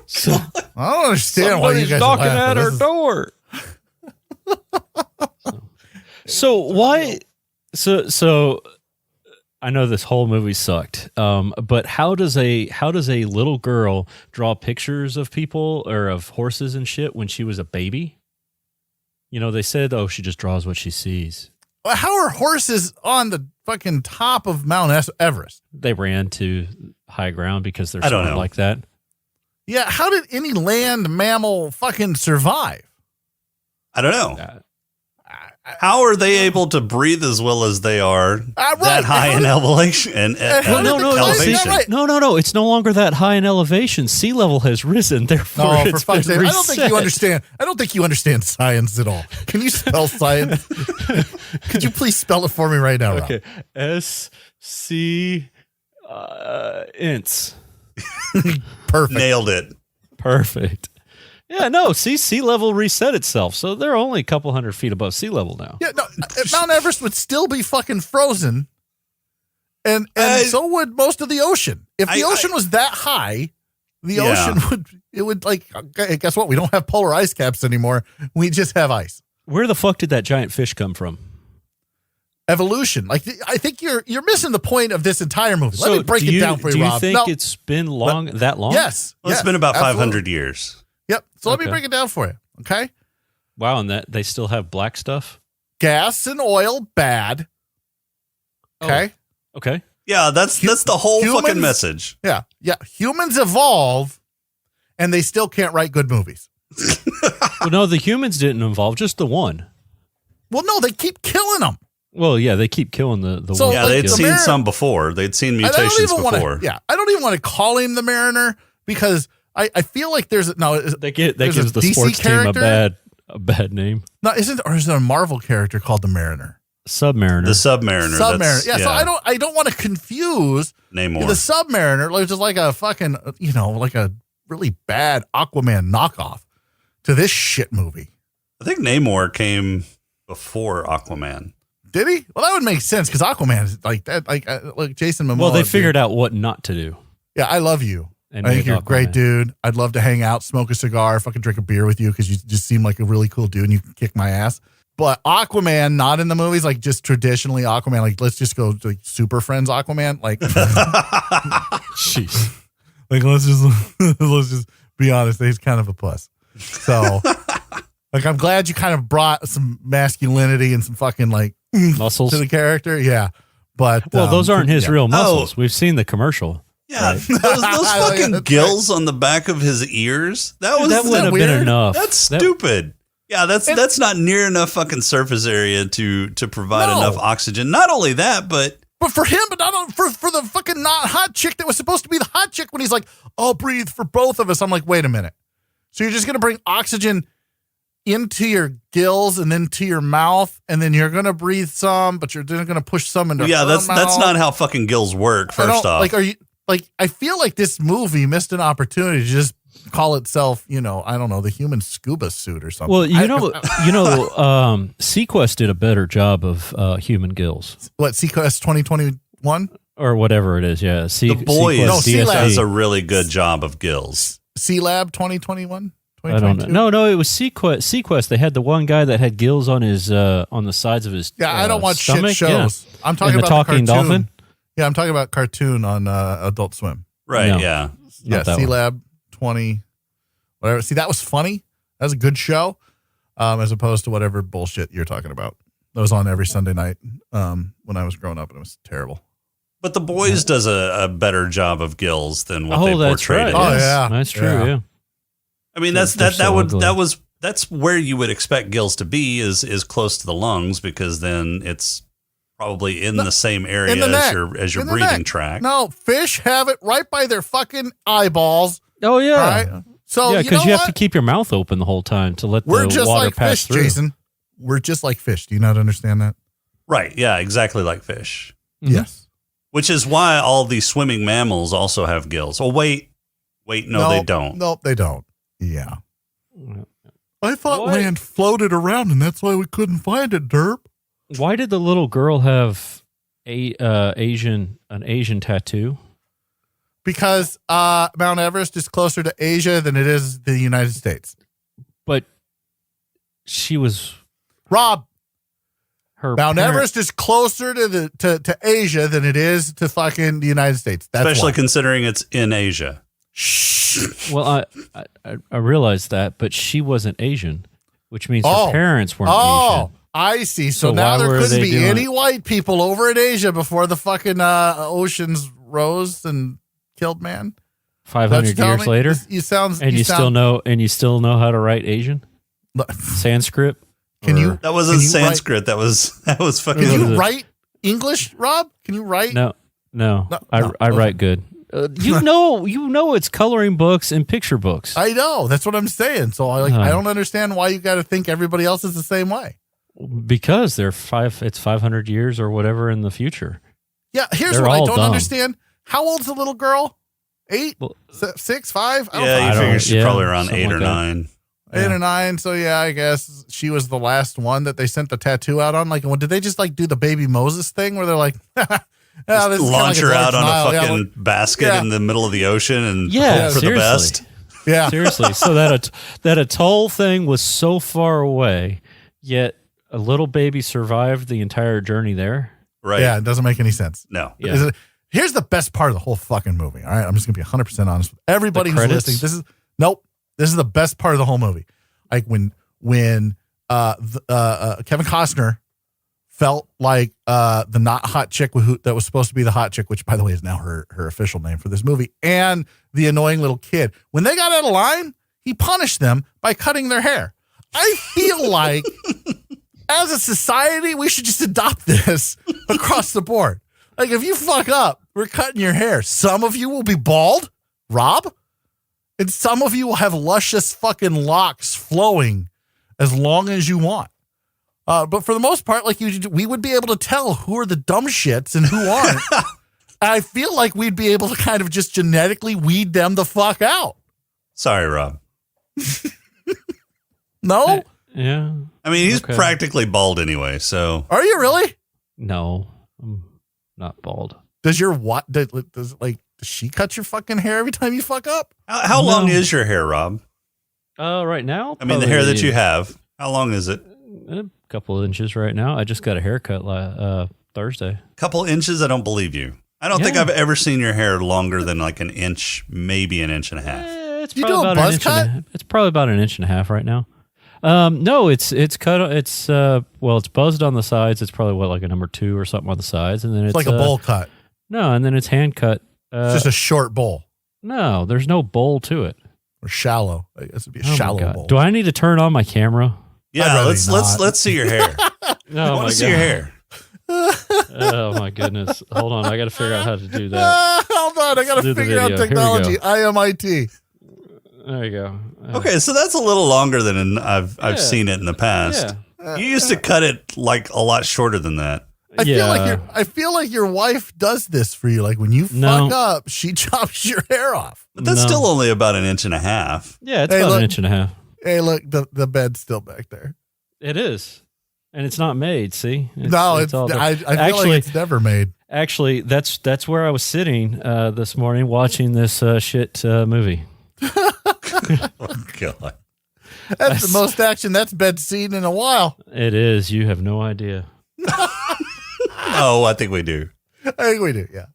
So I don't understand why you guys are knocking at our door. So why? So I know this whole movie sucked. But how does a little girl draw pictures of people or of horses and shit when she was a baby? You know, they said, oh, she just draws what she sees. Well, how are horses on the fucking top of Mount Everest? They ran to high ground because they're I don't smart know. like that. Yeah, how did any land mammal fucking survive? I don't know. How are they able to breathe as well as they are that high in elevation? Elevation. No. It's no longer that high in elevation. Sea level has risen. Therefore, No, for it's fuck's been sake. reset. I don't think you understand science at all. Can you spell science? Could you please spell it for me right now, Rob? Okay. SC ints. Perfect. Nailed it. Perfect. Yeah, no, sea level reset itself. So they're only a couple hundred feet above sea level now. Yeah, no, Mount Everest would still be fucking frozen. And so would most of the ocean. If the ocean was that high, the ocean would like, okay, guess what? We don't have polar ice caps anymore. We just have ice. Where the fuck did that giant fish come from? Evolution. Like, I think you're missing the point of this entire movie. Let me break it down for you, Rob. Do you think it's been that long? Yes. Well, it's been about 500 years. Yep. So let me break it down for you. Okay. Wow. And that they still have black stuff? Gas and oil, bad. Okay. Oh, okay. Yeah, that's the whole fucking message. Yeah. Yeah. Humans evolve and they still can't write good movies. Well, no, the humans didn't evolve, just the one. Well, no, they keep killing them. Well, yeah, they keep killing the So, one. Yeah, like, they'd the seen some before. They'd seen mutations before. I don't even want to call him the Mariner because I feel like there's that gives the DC sports character? team a bad name. No, is it a Marvel character called the Mariner? Submariner. The Submariner. Submariner. Yeah, so I don't want to confuse Namor. the Submariner, which is like a fucking, like a really bad Aquaman knockoff. to this shit movie. I think Namor came before Aquaman. Did he? Well, that would make sense because Aquaman is like that. Like Jason Momoa. Well, they figured out what not to do. Yeah, I love you. And I think made you're a great Aquaman. dude. I'd love to hang out, smoke a cigar, fucking drink a beer with you because you just seem like a really cool dude and you can kick my ass. But Aquaman, not in the movies, like just traditionally Aquaman, like let's just go to like Super Friends Aquaman. Like, Jeez. like let's just be honest, he's kind of a puss. So, like, I'm glad you kind of brought some masculinity and some fucking like Muscles. to the character. Yeah. But Well, those aren't his yeah. real muscles. We've seen the commercial. Yeah, Right. those fucking That's gills on the back of his ears. That was That wouldn't have weird? been enough. That's That- stupid. Yeah, that's not near enough fucking surface area to provide No. enough oxygen. Not only that, but But for him, but not for the fucking not hot chick that was supposed to be the hot chick when he's like, I'll breathe for both of us. I'm like, wait a minute. So you're just going to bring oxygen into your gills and then to your mouth, and then you're going to breathe some, but you're then going to push some into yeah, her that's mouth. not how fucking gills work. I don't- First off, Like, are you like? I feel like this movie missed an opportunity to just call itself, I don't know, the human scuba suit or something. Well, Sequest did a better job of human gills what Sequest 2021, or whatever it is. Yeah, the boys No, Sea-Lab. does a really good job of gills. C Lab 2021. I don't know. No, it was Sequest. Sequest. They had the one guy that had gills on his on the sides of his. Yeah, I don't watch stomach. shit shows. Yeah. I'm talking And the about talking the cartoon. dolphin. Yeah, I'm talking about cartoon on Adult Swim. Right? No. Yeah. Yeah, Not that C one. Lab 20, whatever. See, that was funny. That was a good show, as opposed to whatever bullshit you're talking about. That was on every Sunday night when I was growing up, and it was terrible. But the boys does a better job of gills than what they that's portrayed. right. it Oh, as. yeah. That's true. Yeah. Yeah. I mean, They're so ugly. that's where you would expect gills to be is close to the lungs because then it's probably in the same area In the neck. as your In the breathing neck. tract. No, fish have it right by their fucking eyeballs. Oh yeah. Right? So Yeah, because you you know have to keep your mouth open the whole time to let We're the just water like pass fish, through. Jason. We're just like fish. Do you not understand that? Right. Yeah, exactly like fish. Mhm. Yes. Which is why all these swimming mammals also have gills. Oh, wait, no, they don't. Nope, they don't. Yeah. I thought Why- land floated around, and that's why we couldn't find it, derp. Why did the little girl have an Asian tattoo? Because Mount Everest is closer to Asia than it is the United States. But she was Rob, her Mount parent- Everest is closer to Asia than it is to fucking the United States. That's Especially why. considering it's in Asia. Shh. Well, I realized that, but she wasn't Asian, which means Oh. her parents weren't Oh, Asian. I see. So So now why there were couldn't they be doing- any white people over in Asia before the fucking oceans rose and killed man. 500 Don't you years tell me? later, You sound. and you still know how to write Asian Sanskrit. Can you? Or- That wasn't Can you write- Sanskrit. That was fucking. Can What is you it? write English, Rob? Can you write? No. No, I okay. write good. You know, it's coloring books and picture books. I know. That's what I'm saying. So I don't understand why you got to think everybody else is the same way. Because it's 500 years or whatever in the future. Yeah. Here's They're what I all don't dumb. understand. How old's the little girl? 8, Well, 6, 5? I don't Yeah, know. you I figure don't- she's yeah, probably around something 8 or like that. 9. 8 or 9. So yeah, I guess she was the last one that they sent the tattoo out on. Like, well, did they just like do the baby Moses thing where they're like, yeah, this is kinda Launch like her a out George on Nile. a Yeah, fucking basket yeah. in the middle of the ocean and Yeah, hope for the best. seriously. yeah. Seriously. So that atoll thing was so far away, yet a little baby survived the entire journey there. Right. Yeah, it doesn't make any sense. No. Yeah. Here's the best part of the whole fucking movie. All right, I'm just gonna be 100% honest with everybody The who's credits? listening. This is the best part of the whole movie. Like when Kevin Costner felt like the not hot chick that was supposed to be the hot chick, which by the way is now her official name for this movie, and the annoying little kid. When they got out of line, he punished them by cutting their hair. I feel like as a society, we should just adopt this across the board. Like, if you fuck up, we're cutting your hair. Some of you will be bald, Rob, and some of you will have luscious fucking locks flowing as long as you want. But for the most part, like we would be able to tell who are the dumb shits and who aren't. I feel like we'd be able to kind of just genetically weed them the fuck out. Sorry, Rob. No? Yeah. I mean, he's Okay. practically bald anyway, so. Are you really? No, I'm not bald. Does your what? Does she cut your fucking hair every time you fuck up? How long is your hair, Rob? Right now? I mean, the hair that you have. How long is it? A couple of inches right now. I just got a haircut Thursday. Couple inches? I don't believe you. I don't think I've ever seen your hair longer than like an inch, maybe an inch and a half. It's You probably do a about buzz an inch cut? and a half. It's probably about an inch and a half right now. No, it's cut. It's it's buzzed on the sides. It's probably like a number 2 or something on the sides, and then It's like a bowl cut. No, and then it's hand cut. It's just a short bowl. No, there's no bowl to it. Or shallow. I guess it'd be a Oh my shallow God. bowl. Do I need to turn on my camera? Yeah, rather let's see your hair. I No, want to see your hair. Oh my goodness! Hold on, I got to figure out how to do that. Hold on, I got Do to the figure out video. Here we technology. go. IMIT. There you go. Okay, so that's a little longer than I've seen it in the past. Yeah. You used to cut it like a lot shorter than that. I feel like your wife does this for you. Like when you fuck up, she chops your hair off. But that's still only about an inch and a half. Yeah, it's Hey, about look. an inch and a half. Hey, look, the bed's still back there. It is, and it's not made. See? I feel like it's never made. Actually, that's where I was sitting this morning watching this shit movie. Oh God. That's the most action that's been seen in a while. It is. You have no idea. Oh, I think we do. I think we do, yeah.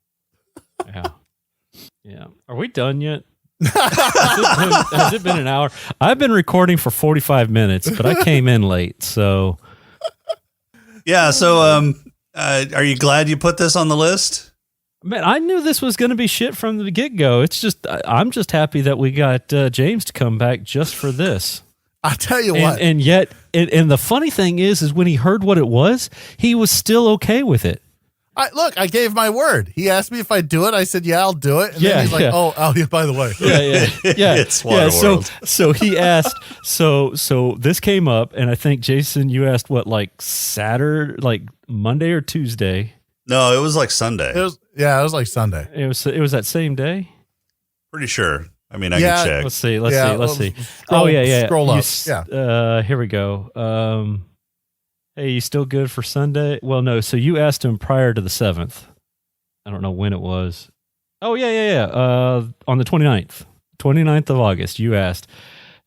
Yeah. Are we done yet? Has it been an hour? I've been recording for 45 minutes, but I came in late, so. Yeah. So, are you glad you put this on the list? Man, I knew this was going to be shit from the get-go. It's just, I'm just happy that we got James to come back just for this. I'll tell you what. And yet, and the funny thing is when he heard what it was, he was still okay with it. I gave my word. He asked me if I'd do it. I said, yeah, I'll do it. And then he's like, oh, yeah, by the way. Yeah. It's Waterworld. So he asked, so this came up, and I think, Jason, you asked what, like Saturday, like Monday or Tuesday? No, it was like Sunday. It was like Sunday. It was that same day? Pretty sure. I mean, I can check. Let's see. Scroll up. Here we go. Hey, you still good for Sunday? Well, no. So you asked him prior to the 7th. I don't know when it was. Oh, yeah. On the 29th of August, you asked,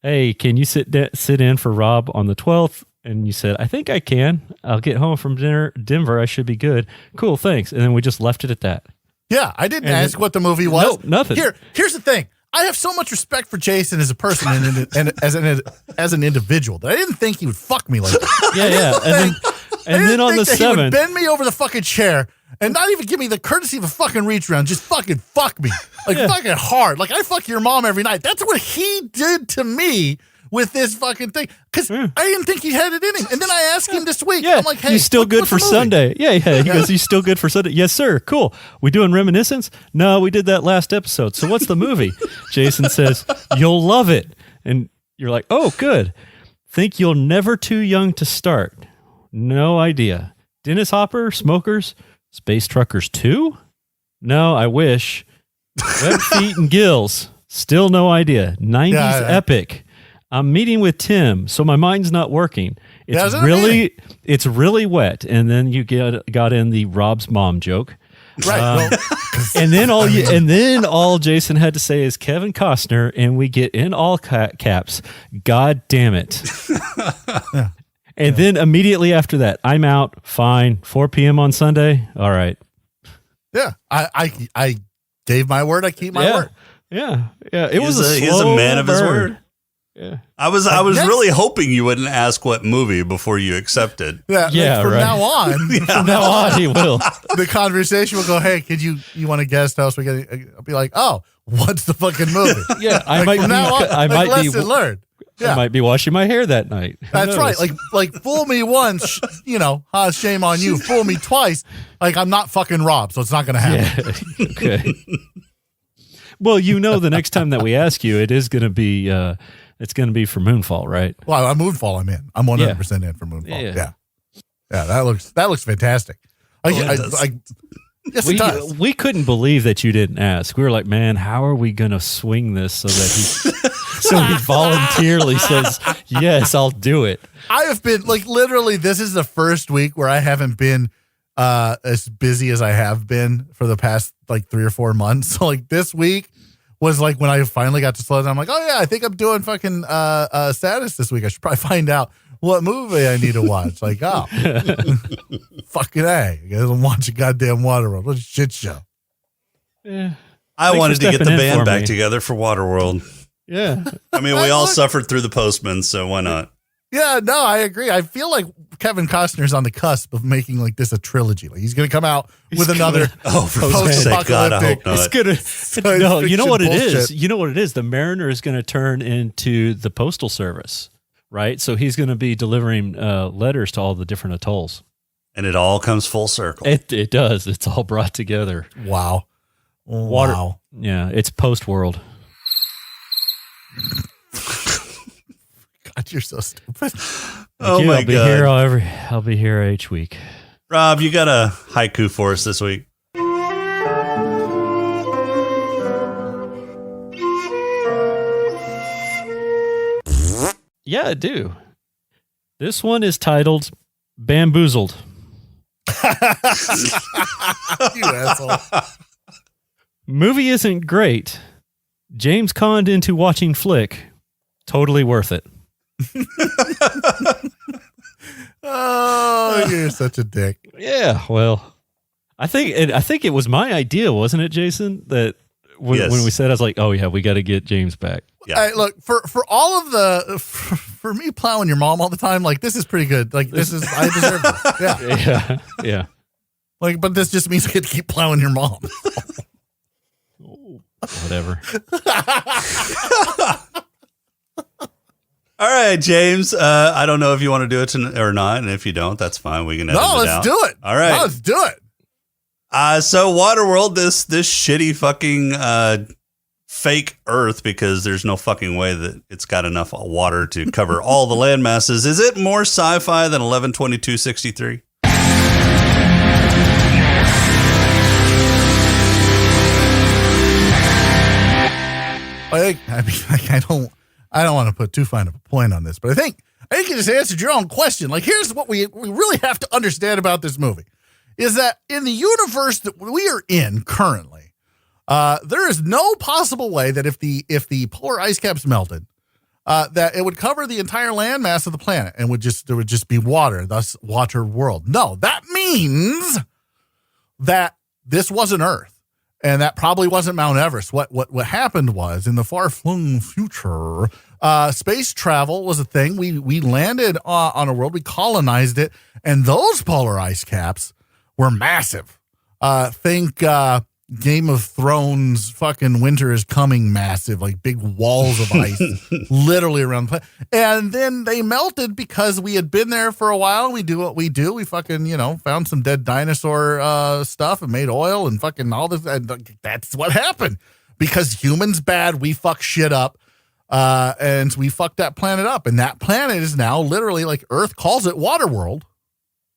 hey, can you sit in for Rob on the 12th? And you said, I think I can. I'll get home from Denver. I should be good. Cool, thanks. And then we just left it at that. Yeah, I didn't ask what the movie was. No, nothing. Here's the thing. I have so much respect for Jason as a person and as an individual that I didn't think he would fuck me like that. Yeah. And then on the 7th, he would bend me over the fucking chair and not even give me the courtesy of a fucking reach around. Just fucking fuck me. Like fucking hard. Like I fuck your mom every night. That's what he did to me with this fucking thing. Because I didn't think he had it in him. And then I asked him this week. Yeah, I'm like, hey, you still good what's for the movie? Sunday? Yeah. He goes, you still good for Sunday? Yes, sir. Cool. We doing reminiscence? No, we did that last episode. So what's the movie? Jason says, you'll love it. And you're like, oh, good. Think you're never too young to start. No idea. Dennis Hopper, Smokers, Space Truckers 2? No, I wish. Web Feet and Gills. Still no idea. 90s epic. I'm meeting with Tim, so my mind's not working. It's really wet. And then you got in the Rob's mom joke. Right. And then all Jason had to say is Kevin Costner, and we get in all caps, God damn it. And then immediately after that, I'm out, fine, 4 p.m. on Sunday. All right. Yeah. I gave my word. I keep my word. Yeah. He's a man of his word. Yeah. I was really hoping you wouldn't ask what movie before you accepted. Yeah. From now on, from now on, he will. The conversation will go, hey, could you want to guest host? I'll be like, oh, what's the fucking movie? Yeah, I might I might be washing my hair that night. Who That's knows? right. Like fool me once, shame on you. Fool me twice. Like I'm not fucking Rob, so it's not going to happen. Yeah. Okay. Well, the next time that we ask you, it is going to be, it's going to be for Moonfall, right? Well, I'm Moonfall. I'm in. I'm 100% in for Moonfall. Yeah. That looks fantastic. Yes, it does. We couldn't believe that you didn't ask. We were like, man, how are we going to swing this so that he voluntarily says Yes, I'll do it. I have been like literally. This is the first week where I haven't been as busy as I have been for the past like 3 or 4 months. So like this week was like when I finally got to slow down. I'm like, oh yeah, I think I'm doing fucking status this week. I should probably find out what movie I need to watch. Like, oh, fucking A. I guess I'm watching goddamn Waterworld. What a shit show. Yeah. I wanted to get the stepping in band for back me. together for Waterworld. Yeah. I mean, we all suffered through the Postman, so why not? Yeah, no, I agree. I feel like Kevin Costner's on the cusp of making like this a trilogy. Like he's going to come out with another Oh, for fuck's sake, God, I hope not. It's gonna. No, you know what it is. bullshit. You know what it is. The Mariner is going to turn into the Postal Service, right? So he's going to be delivering letters to all the different atolls. And it all comes full circle. It does. It's all brought together. Wow. Wow. Yeah, it's post world. God, you're so stupid. Oh my I'll be God. here I'll be here each week. Rob, you got a haiku for us this week? Yeah, I do. This one is titled Bamboozled. You asshole. Movie isn't great. James conned into watching flick. Totally worth it. Oh, you're such a dick. Yeah, well, I think it was my idea, wasn't it, Jason? That when Yes. we said, I was like, oh yeah, we got to get James back. Yeah. Hey, look, for all of for me plowing your mom all the time, like this is pretty good. Like this is I deserve this. Yeah. Yeah, yeah. Like, but this just means I get to keep plowing your mom. Whatever. All right, James. I don't know if you want to do it or not, and if you don't, that's fine. We can edit No, it let's out. do it. All right. No, let's do it. So Waterworld, this shitty fucking fake Earth, because there's no fucking way that it's got enough water to cover all the land masses. Is it more sci-fi than 11/22/63? I don't want to put too fine of a point on this, but I think you just answered your own question. Like, here's what we really have to understand about this movie is that in the universe that we are in currently, there is no possible way that if the polar ice caps melted, that it would cover the entire landmass of the planet and there would just be water, thus Waterworld. No, that means that this wasn't Earth. And that probably wasn't Mount Everest. What happened was in the far-flung future, space travel was a thing. We landed on a world, we colonized it, and those polar ice caps were massive. Think Game of Thrones, fucking winter is coming massive, like big walls of ice, literally around the planet. And then they melted because we had been there for a while. We do what we do. We fucking, found some dead dinosaur stuff and made oil and fucking all this. That's what happened. Because humans bad, we fuck shit up. And we fucked that planet up. And that planet is now literally like Earth calls it Waterworld.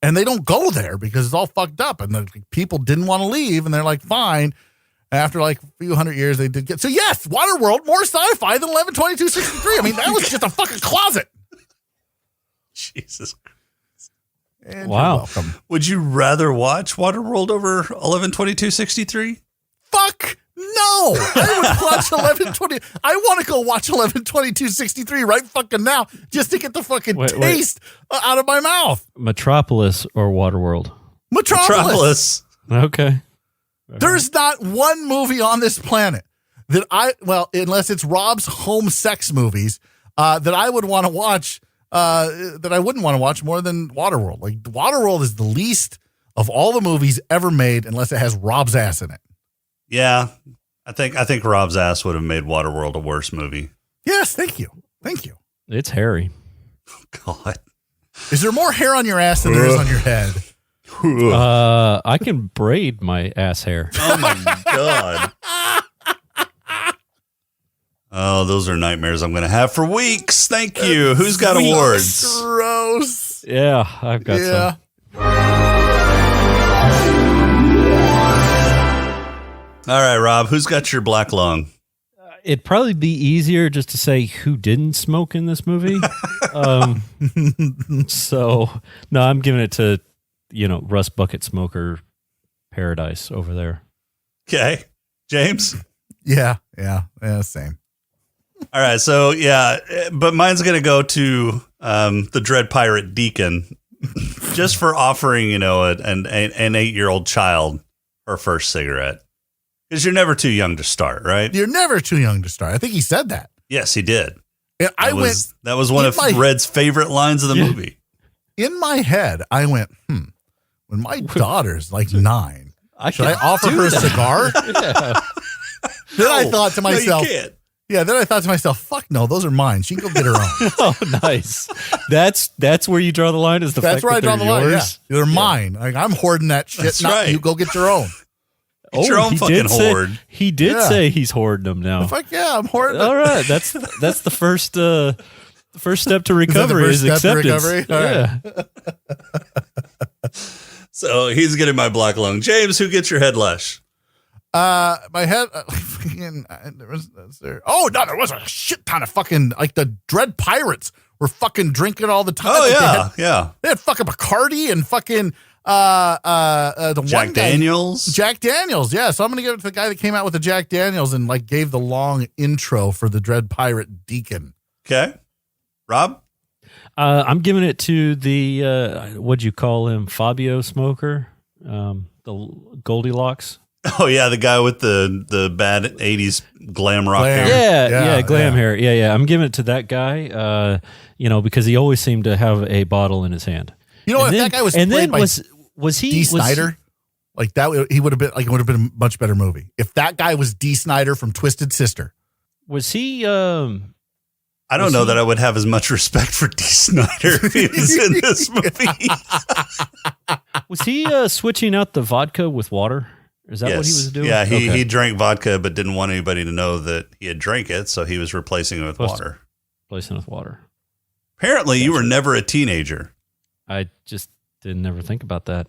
And they don't go there because it's all fucked up. And the people didn't want to leave. And they're like, fine. After like a few hundred years, they did get. So yes, Waterworld, more sci-fi than 11/22/63. I mean, that was just a fucking closet. Jesus. And Wow. you're welcome. Would you rather watch Waterworld over 11/22/63? Fuck no. I would watch 11/20. I want to go watch 11/22/63 right fucking now just to get the fucking Wait. taste out of my mouth. Metropolis or Waterworld? Metropolis. Okay. There's not one movie on this planet that unless it's Rob's home sex movies, that I would want to watch, that I wouldn't want to watch more than Waterworld. Like, Waterworld is the least of all the movies ever made unless it has Rob's ass in it. Yeah, I think Rob's ass would have made Waterworld a worse movie. Yes, thank you. Thank you. It's hairy. God. Is there more hair on your ass than there is on your head? I can braid my ass hair. Oh my God. Oh, those are nightmares I'm going to have for weeks. Thank you. Who's got awards? Gross. Yeah, I've got some. All right, Rob, who's got your black lung? It'd probably be easier just to say who didn't smoke in this movie. So no, I'm giving it to, Russ Bucket Smoker Paradise over there. Okay. James? Yeah, same. All right. So, yeah, but mine's going to go to the Dread Pirate Deacon just for offering, an 8-year-old child her first cigarette. Because you're never too young to start, right? You're never too young to start. I think he said that. Yes, he did. And that was one of Red's favorite lines of the movie. In my head, I went, when my daughter's like 9, should I offer her a cigar? Yeah. Then I thought to myself, no, you can't. Yeah, then I thought to myself, fuck no, those are mine. She can go get her own. Oh, nice. That's where you draw the line. Is the That's fact where I that draw the line. Yeah. yours? They're mine. Like, I'm hoarding that shit. That's Not right. you. Go get your own. Get your own he fucking did hoard. He did say he's hoarding them now. Fuck yeah, I'm hoarding. All right, that's the first step to recovery is acceptance. All yeah. right. So he's getting my black lung. James, who gets your head lush? My head. There was a shit ton of fucking like the Dread Pirates were fucking drinking all the time. Oh yeah, They had fucking Bacardi and fucking the Jack one guy, Daniels. Jack Daniels, yeah. So I'm gonna give it to the guy that came out with the Jack Daniels and like gave the long intro for the Dread Pirate Deacon. Okay, Rob. I'm giving it to the what'd you call him, Fabio Smoker, the Goldilocks. Oh yeah, the guy with the bad 80s glam rock hair. Yeah, glam hair. Yeah. I'm giving it to that guy. Because he always seemed to have a bottle in his hand. You know what? That guy was played by was he Dee Snider? Like that, he would have been like it would have been a much better movie if that guy was Dee Snider from Twisted Sister. Was he? I don't know that I would have as much respect for Dee Snider if he was in this movie. Was he switching out the vodka with water? Is that what he was doing? Yeah, he drank vodka but didn't want anybody to know that he had drank it, so he was replacing it with water. Replacing it with water. Apparently, you were never a teenager. I just didn't ever think about that.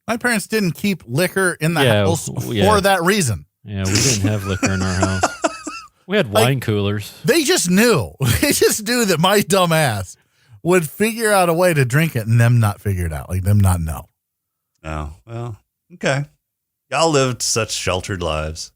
My parents didn't keep liquor in the house for that reason. Yeah, we didn't have liquor in our house. We had wine coolers. They just knew. They just knew that my dumb ass would figure out a way to drink it and them not figure it out. Like them not know. Oh, well, okay. Y'all lived such sheltered lives.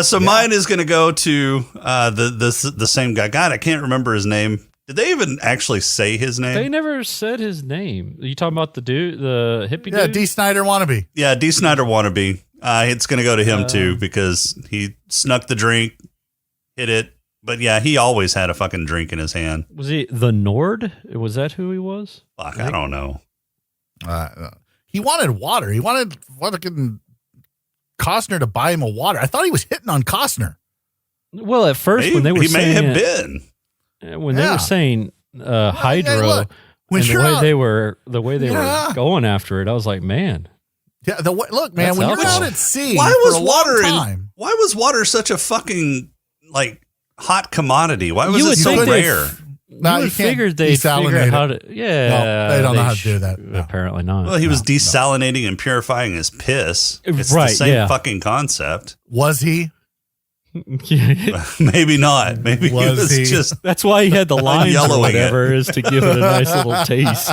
So mine is going to go to the same guy. God, I can't remember his name. Did they even actually say his name? They never said his name. Are you talking about the dude, the hippie dude? Yeah, Dee Snider wannabe. Yeah, Dee Snider wannabe. It's going to go to him too because he snuck the drink, hit it. But yeah, he always had a fucking drink in his hand. Was he the Nord? Was that who he was? Fuck, I don't know. He wanted water. He wanted fucking Costner to buy him a water. I thought he was hitting on Costner. Well, at first when they were saying may have been. When they were saying hydro, when the way they were going after it, I was like, man. Yeah, look, man, when you're out at sea, why was water such a fucking like hot commodity? Why was it so rare? No, you figured they'd figure out how to. Yeah, no, they don't know how to do that. No. Apparently not. Well, he was desalinating and purifying his piss. It's the same fucking concept. Was he? Maybe not. Maybe he was just. That's why he had the lines or whatever, is to give it a nice little taste.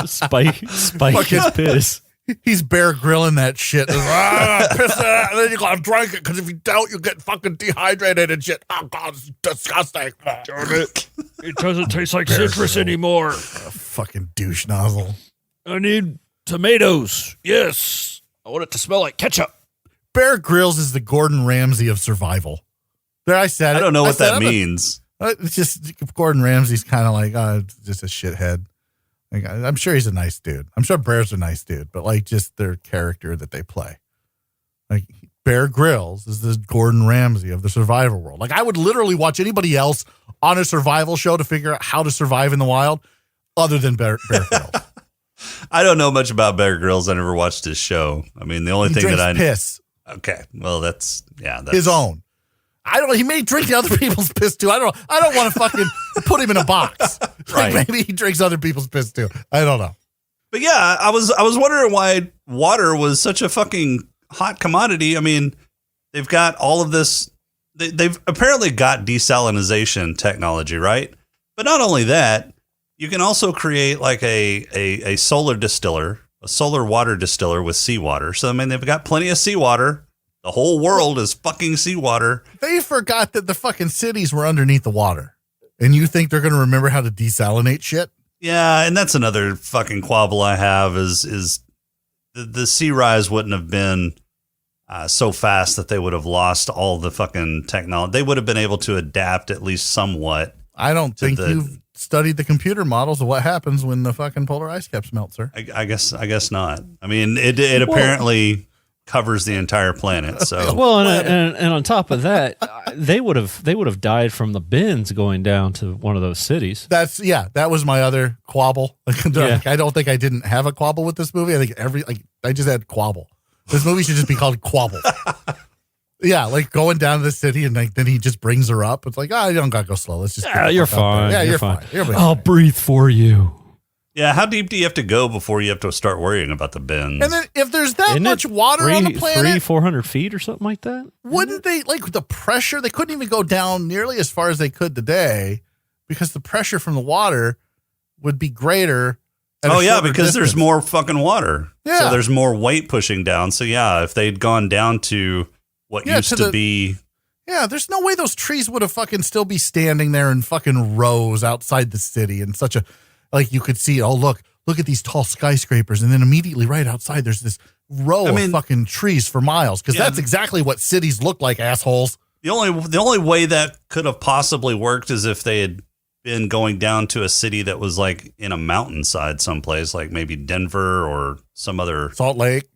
Spike his piss. He's Bear Grilling that shit. Piss that, and then you gotta drink it because if you don't, you get fucking dehydrated and shit. Oh God, it's disgusting. Darn it! It doesn't taste like citrus anymore. Fucking douche nozzle. I need tomatoes. Yes, I want it to smell like ketchup. Bear Grylls is the Gordon Ramsay of survival. There, I said it. I don't know what that means. It's just Gordon Ramsay's kind of like just a shithead. Like, I'm sure he's a nice dude. I'm sure Bear's a nice dude, but like just their character that they play. Like Bear Grylls is the Gordon Ramsay of the survival world. Like I would literally watch anybody else on a survival show to figure out how to survive in the wild other than Bear Grylls. I don't know much about Bear Grylls. I never watched his show. I mean, the only thing that I piss. Okay. Well, that's his own. I don't know. He may drink other people's piss too. I don't want to fucking put him in a box. Right. Like maybe he drinks other people's piss too. I don't know. But yeah, I was wondering why water was such a fucking hot commodity. I mean, they've got all of this. They've apparently got desalination technology, right? But not only that, you can also create like a solar distiller, a solar water distiller with seawater. So, I mean, they've got plenty of seawater. The whole world is fucking seawater. They forgot that the fucking cities were underneath the water. And you think they're going to remember how to desalinate shit? Yeah, and that's another fucking quabble I have is the sea rise wouldn't have been so fast that they would have lost all the fucking technology. They would have been able to adapt at least somewhat. I don't think you've studied the computer models of what happens when the fucking polar ice caps melt, sir. I guess not. I mean, it apparently covers the entire planet. So well, and on top of that, they would have died from the bends going down to one of those cities. That was my other quabble. Yeah. I don't think I didn't have a quabble with this movie. I think I just had quabble. This movie should just be called Quabble. Yeah, like going down to the city and then he just brings her up. It's like, you don't gotta go slow. Let's just you're fine. Yeah, you're fine. I'll breathe for you. yeah, how deep do you have to go before you have to start worrying about the bends? And then if there's that Isn't much it water on the planet, 400 feet or something like that, wouldn't they, like the pressure, they couldn't even go down nearly as far as they could today because the pressure from the water would be greater. Oh yeah, because there's more fucking water. Yeah. So there's more weight pushing down. So yeah, if they'd gone down to what used to be. Yeah, there's no way those trees would have fucking still be standing there in fucking rows outside the city in such a, like you could see, look at these tall skyscrapers. And then immediately right outside, there's this row of fucking trees for miles. Because that's exactly what cities look like, assholes. The only way that could have possibly worked is if they had been going down to a city that was like in a mountainside someplace, like maybe Denver or some other Salt Lake.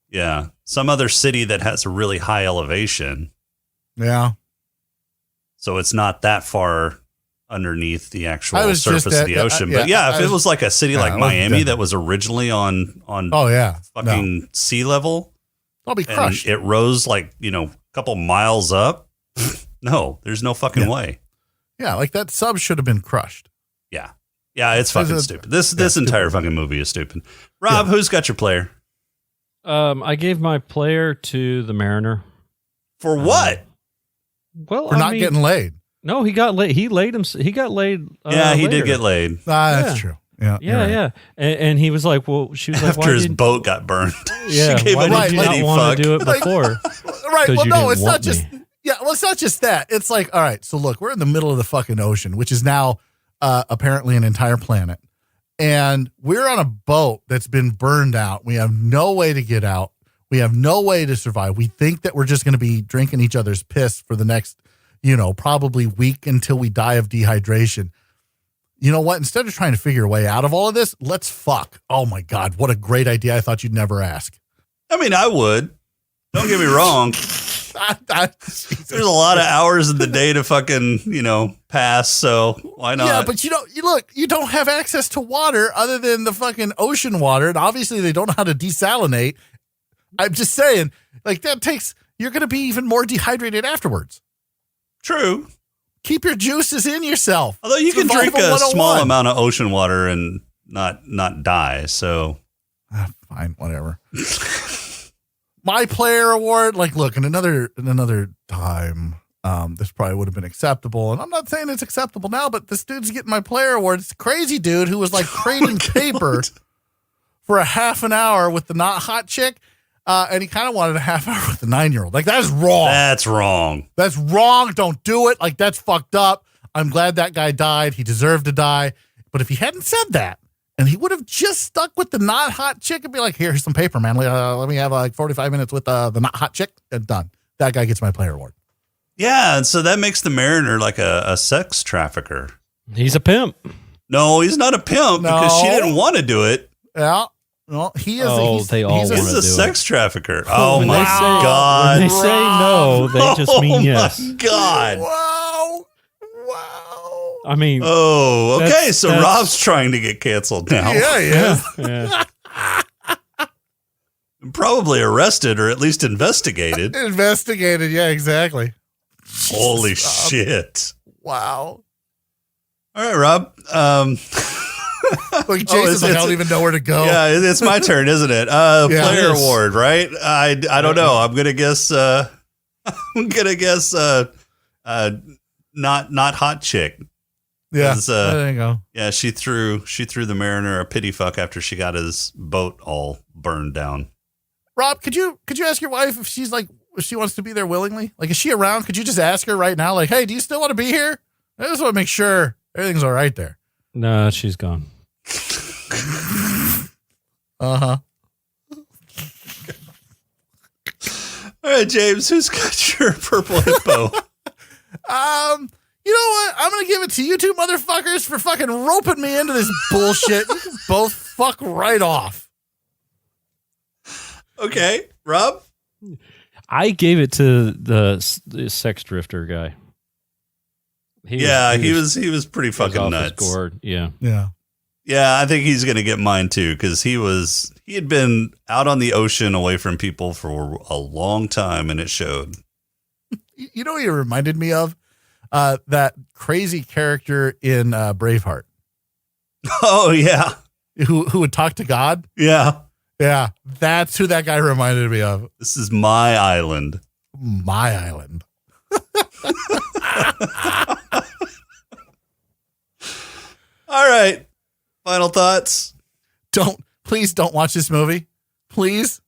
Yeah. Some other city that has a really high elevation. Yeah. So it's not that far underneath the actual surface of the ocean. But if it was like a city like Miami that was originally on fucking sea level. I'll be crushed. It rose like, a couple miles up. No, there's no fucking way. Yeah, like that sub should have been crushed. Yeah. Yeah, it's fucking stupid. This entire fucking movie is stupid. Rob, who's got your player? I gave my player to the Mariner. For what? Well, for not getting laid. No, he got laid. He got laid. Yeah, he did get laid. That's true. Yeah. Yeah. And he was like, well, she was like, after his boat got burned. Yeah. She gave why him did you not want to do it before? Right. Well, no, it's not just. Yeah, well, it's not just that. It's like, all right, so look, we're in the middle of the fucking ocean, which is now apparently an entire planet. And we're on a boat that's been burned out. We have no way to get out. We have no way to survive. We think that we're just going to be drinking each other's piss for the next, probably week until we die of dehydration. You know what? Instead of trying to figure a way out of all of this, let's fuck. Oh, my God. What a great idea. I thought you'd never ask. I mean, I would. Don't get me wrong. There's a lot of hours in the day to fucking, pass. So why not? Yeah, but you don't have access to water other than the fucking ocean water. And obviously they don't know how to desalinate. I'm just saying, like you're going to be even more dehydrated afterwards. True. Keep your juices in yourself. Although you can drink a small amount of ocean water and not die. So fine, whatever. My player award, like, look, in another time, this probably would have been acceptable. And I'm not saying it's acceptable now, but this dude's getting my player award. It's a crazy dude who was like trading paper for a half an hour with the not hot chick. And he kind of wanted a half hour with the 9-year-old. Like, that's wrong. That's wrong. That's wrong. Don't do it. Like, that's fucked up. I'm glad that guy died. He deserved to die. But if he hadn't said that, and he would have just stuck with the not hot chick and be like, here's some paper, man. Let me have like 45 minutes with the not hot chick. And done. That guy gets my player award. Yeah. And so that makes the Mariner like a sex trafficker. He's a pimp. No, he's not a pimp because she didn't want to do it. Yeah. Well, he is. He's a sex trafficker. Oh, my God. God. When they say no, they just mean yes. Oh, my God. Wow. I mean, okay. So Rob's trying to get canceled now. Yeah, he is. Probably arrested or at least investigated. Investigated. Yeah, exactly. Holy shit. Wow. All right, Rob. Like Jason's I don't even know where to go. Yeah, it's my turn, isn't it? Player award, right? I don't know. I'm gonna guess. Not hot chick. Yeah, 'Cause, there you go. Yeah, she threw the mariner a pity fuck after she got his boat all burned down. Rob, could you ask your wife if she's like, if she wants to be there willingly? Like, is she around? Could you just ask her right now? Like, hey, do you still want to be here? I just want to make sure everything's all right there. No, she's gone. Uh-huh. All right, James, who's got your purple hippo? You know what? I'm going to give it to you two motherfuckers for fucking roping me into this bullshit. You can both fuck right off. Okay, Rob? I gave it to the sex drifter guy. He was pretty fucking nuts. Gourd. Yeah. Yeah. Yeah, I think he's going to get mine too, because he had been out on the ocean away from people for a long time, and it showed. You know what he reminded me of? That crazy character in Braveheart. Oh, yeah. Who would talk to God? Yeah. Yeah, that's who that guy reminded me of. This is my island. My island. All right. Final thoughts. Please don't watch this movie. Please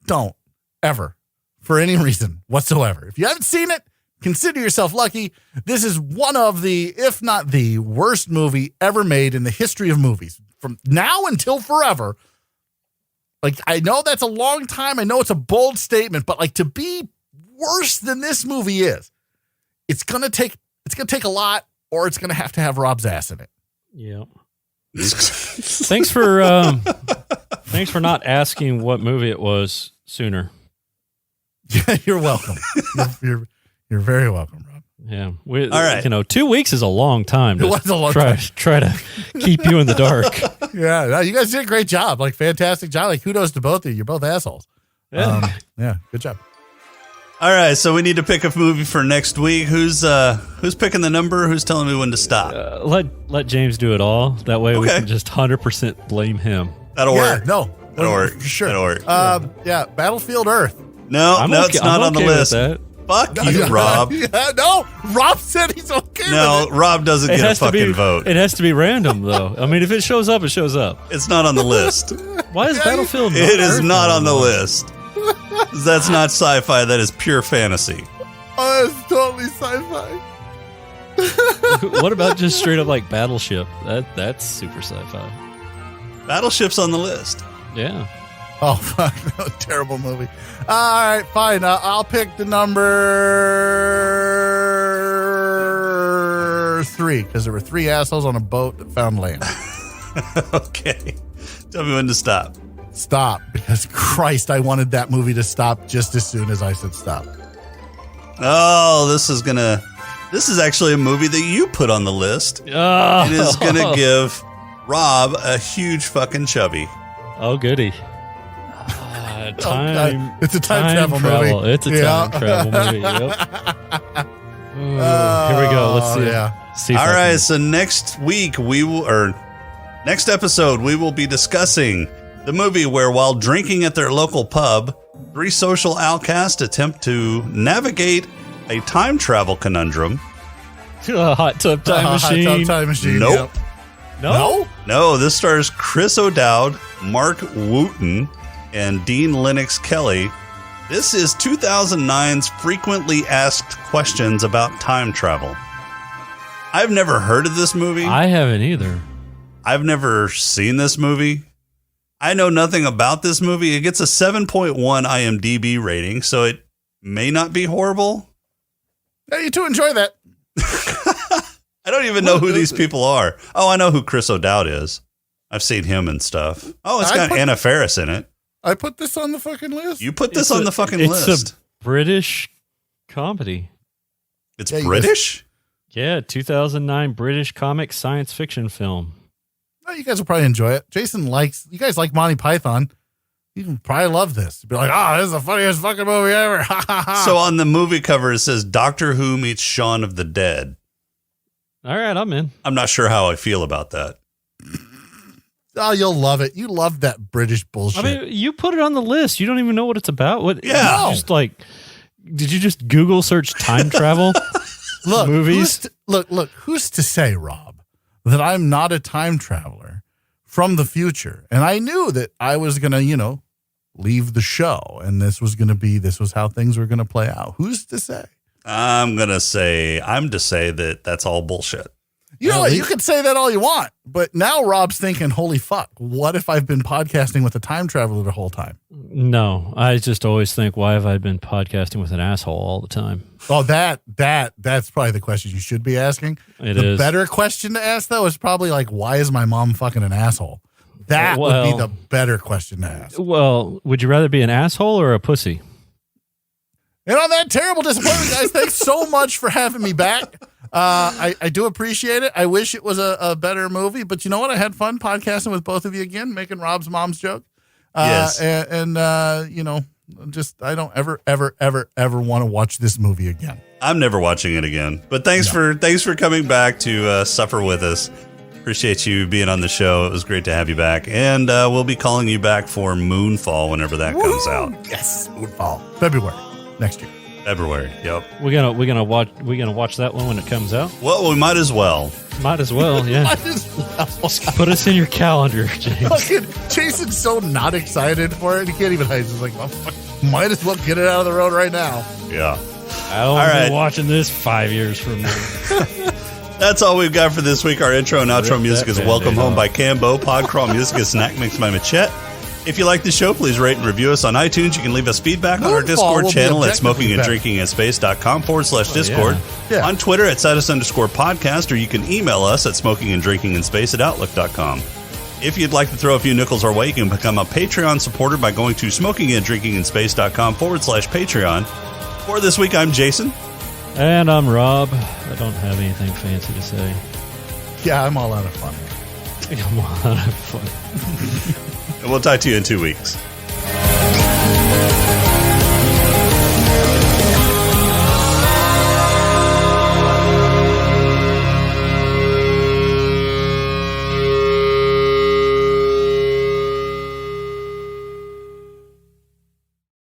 don't ever, for any reason whatsoever. If you haven't seen it, consider yourself lucky. This is one of the, if not the worst movie ever made in the history of movies. From now until forever. Like, I know that's a long time. I know it's a bold statement, but like, to be worse than this movie is, it's going to take a lot, or it's going to have Rob's ass in it. Yeah. Thanks for not asking what movie it was sooner. Yeah, you're welcome. You're very welcome, Rob. Yeah. All right. 2 weeks is a long time to It was a long time. try to keep you in the dark. Yeah, no, you guys did a great job. Like, fantastic job. Like, kudos to both of you. You're both assholes. Yeah. Yeah, good job. All right, so we need to pick a movie for next week. Who's picking the number? Who's telling me when to stop? Let James do it all. That way we Okay. can just 100% blame him. That'll work. No, That'll work. for sure. That'll work. Yeah, Battlefield Earth. No, it's not on the okay with list. that. Fuck you, Rob. Yeah, no, Rob said he's okay. No, with it. Rob doesn't get a fucking vote. It has to be random, though. I mean, if it shows up, it shows up. It's not on the list. Why is Battlefield? It is Earth not on the list. That's not sci-fi. That is pure fantasy. Oh, it's totally sci-fi. What about just straight up like Battleship? That's super sci-fi. Battleship's on the list. Yeah. Oh, fuck. No, terrible movie. All right, fine. I'll pick the number 3, because there were 3 assholes on a boat that found land. Okay. Tell me when to stop. Stop, because Christ, I wanted that movie to stop just as soon as I said stop. Oh, this is actually a movie that you put on the list. Oh. It is going to give Rob a huge fucking chubby. Oh, goody. It's a time travel movie. It's a time travel movie. Yep. Ooh, here we go. Let's see. Yeah. See if All I right, can- so next episode, we will be discussing the movie where, while drinking at their local pub, 3 social outcasts attempt to navigate a time travel conundrum. Hot Tub Time Machine. Hot Tub Time Machine. Nope. Yep. No? No, this stars Chris O'Dowd, Mark Wooten, and Dean Lennox Kelly. This is 2009's frequently asked questions about time travel. I've never heard of this movie. I haven't either. I've never seen this movie. I know nothing about this movie. It gets a 7.1 IMDb rating, so it may not be horrible. Yeah, you two enjoy that. I don't even know who these people are. Oh, I know who Chris O'Dowd is. I've seen him and stuff. Oh, it's got Anna Faris in it. I put this on the fucking list. You put this on the fucking list. It's a British comedy. It's British? Yeah, 2009 British comic science fiction film. Oh, you guys will probably enjoy it. You guys like Monty Python. You can probably love this. Be like, this is the funniest fucking movie ever. So on the movie cover, it says Doctor Who meets Shaun of the Dead. All right, I'm in. I'm not sure how I feel about that. Oh, you'll love it. You love that British bullshit. I mean, you put it on the list. You don't even know what it's about. What? Yeah. Did you just Google search time travel? Look, movies? Look, who's to say, Rob, that I'm not a time traveler from the future. And I knew that I was going to, leave the show and this was how things were going to play out. Who's to say? I'm to say that that's all bullshit. You know what? You could say that all you want, but now Rob's thinking, holy fuck, what if I've been podcasting with a time traveler the whole time? No, I just always think, why have I been podcasting with an asshole all the time? Oh, that's probably the question you should be asking. The better question to ask, though, is probably like, why is my mom fucking an asshole? That would be the better question to ask. Well, would you rather be an asshole or a pussy? And on that terrible disappointment, guys, thanks so much for having me back. I do appreciate it. I wish it was a better movie, but you know what? I had fun podcasting with both of you again, making Rob's mom's joke. Yes. And just I don't ever want to watch this movie again. I'm never watching it again. But thanks for coming back to suffer with us. Appreciate you being on the show. It was great to have you back. And we'll be calling you back for Moonfall whenever that comes out. Yes, Moonfall. February next year. February. Yep. We're gonna watch that one when it comes out. Well, we might as well. Might as well, yeah. Might as well. Put us in your calendar, James. Fucking Jason's so not excited for it. He can't even hide. He's like, well, might as well get it out of the road right now. Yeah. I don't want to be watching this 5 years from now. That's all we've got for this week. Our intro and outro music is Welcome Home by Cambo. Podcrawl music is Snack Mix by Machette. If you like the show, please rate and review us on iTunes. You can leave us feedback on our Discord channel at smokinganddrinkinginspace.com/Discord. Yeah. On Twitter at @status_podcast, or you can email us at smokinganddrinkinginspace@outlook.com. If you'd like to throw a few nickels our way, you can become a Patreon supporter by going to smokinganddrinkinginspace.com/Patreon. For this week, I'm Jason. And I'm Rob. I don't have anything fancy to say. Yeah, I'm all out of fun. I'm all out of fun. And we'll talk to you in 2 weeks.